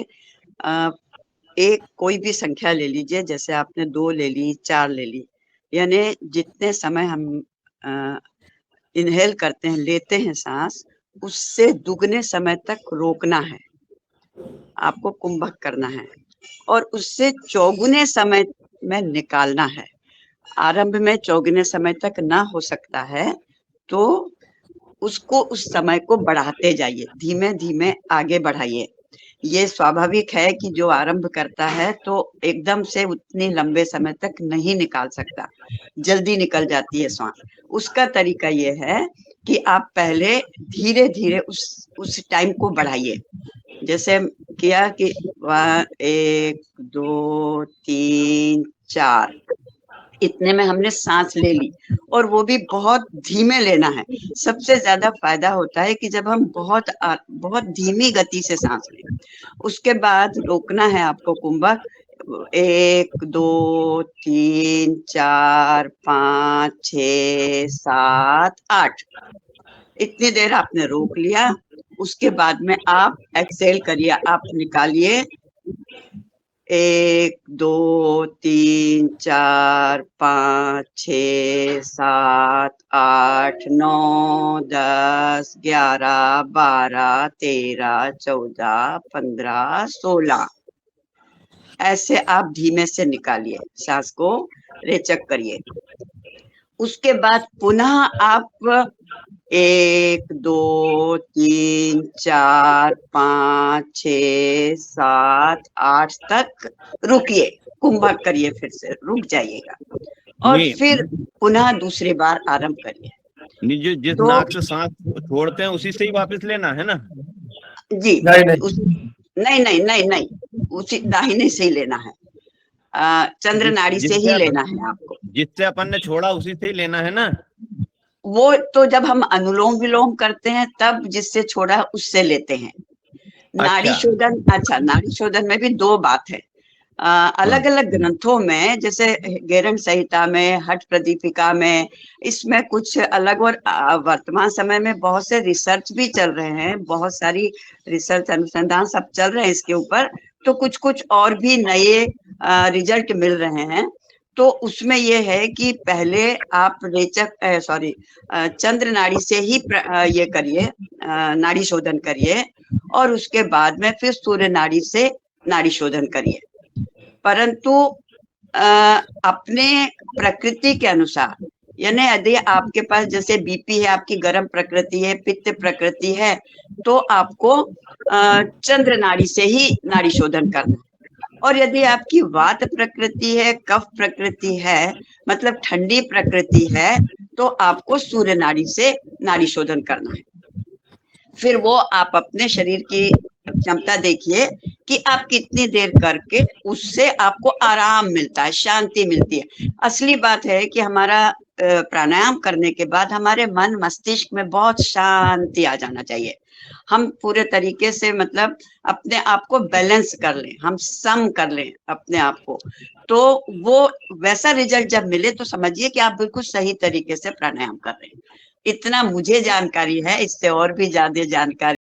एक कोई भी संख्या ले लीजिए। जैसे आपने 2 ले ली, 4 ले ली, यानी जितने समय हम इनहेल करते हैं, लेते हैं सांस, उससे दुगने समय तक रोकना है, आपको कुंभक करना है। और उससे चौगुने समय में निकालना है। आरंभ में चौगुने समय तक ना हो सकता है तो उसको, उस समय को बढ़ाते जाइए, धीमे धीमे आगे बढ़ाइए। ये स्वाभाविक है कि जो आरंभ करता है तो एकदम से उतने लंबे समय तक नहीं निकाल सकता, जल्दी निकल जाती है सांस। उसका तरीका ये है कि आप पहले धीरे धीरे उस टाइम को बढ़ाइए। जैसे किया कि 1 2 3 4 इतने में हमने सांस ले ली, और वो भी बहुत धीमे लेना है। सबसे ज्यादा फायदा होता है कि जब हम बहुत धीमी गति से सांस लें। उसके बाद रोकना है आपको कुंभक। 1 2 3 4 5 6 7 8 इतनी देर आपने रोक लिया। उसके बाद में आप एक्सेल करिए, आप निकालिए 1 2 3 4 5 6 7 8 9 10 11 12 13 14 15 16 ऐसे आप धीमे से निकालिए, सांस को रेचक करिए। उसके बाद पुनः आप 1 2 3 4 5 6 7 8 तक रुकिए, कुंभक करिए, फिर से रुक जाइएगा और फिर पुनः दूसरी बार आरंभ करिए। जिस नाक से सांस छोड़ते हैं उसी से ही वापस लेना है ना जी? नहीं, उसी दाहिने से ही लेना है, चंद्र नाड़ी से ही लेना है आपको। जिससे अपन ने छोड़ा उसी से ही लेना है ना? वो तो जब हम अनुलोम विलोम करते हैं तब जिससे छोड़ा उससे लेते हैं। नाड़ी शोधन, अच्छा, नाड़ी शोधन में भी 2 बात है। अलग अलग ग्रंथों में, जैसे गेरण संहिता में, हठ प्रदीपिका में, इसमें कुछ अलग, और वर्तमान समय में बहुत से रिसर्च भी चल रहे हैं, बहुत सारी रिसर्च अनुसंधान सब चल रहे हैं इसके ऊपर। तो कुछ कुछ और भी नए रिजल्ट मिल रहे हैं। तो उसमें ये है कि पहले आप चंद्र नाड़ी से ही ये करिए, नाड़ी शोधन करिए, और उसके बाद में फिर सूर्य नाड़ी से नाड़ी शोधन करिए। परंतु अपने प्रकृति के अनुसार, यानी यदि आपके पास जैसे बीपी है, आपकी गर्म प्रकृति है, पित्त प्रकृति है, तो आपको चंद्र नाड़ी से ही नाड़ी शोधन करना है। और यदि आपकी वात प्रकृति है, कफ प्रकृति है, मतलब ठंडी प्रकृति है, तो आपको सूर्य नाड़ी से नाड़ी शोधन करना है। फिर वो आप अपने शरीर की क्षमता देखिए कि आप कितनी देर करके उससे आपको आराम मिलता है, शांति मिलती है। असली बात है कि हमारा प्राणायाम करने के बाद हमारे मन मस्तिष्क में बहुत शांति आ जाना चाहिए। हम पूरे तरीके से, मतलब अपने आप को बैलेंस कर लें, हम सम कर लें अपने आप को, तो वो वैसा रिजल्ट जब मिले तो समझिए कि आप बिल्कुल सही तरीके से प्राणायाम कर रहे हैं। इतना मुझे जानकारी है, इससे और भी ज्यादा जानकारी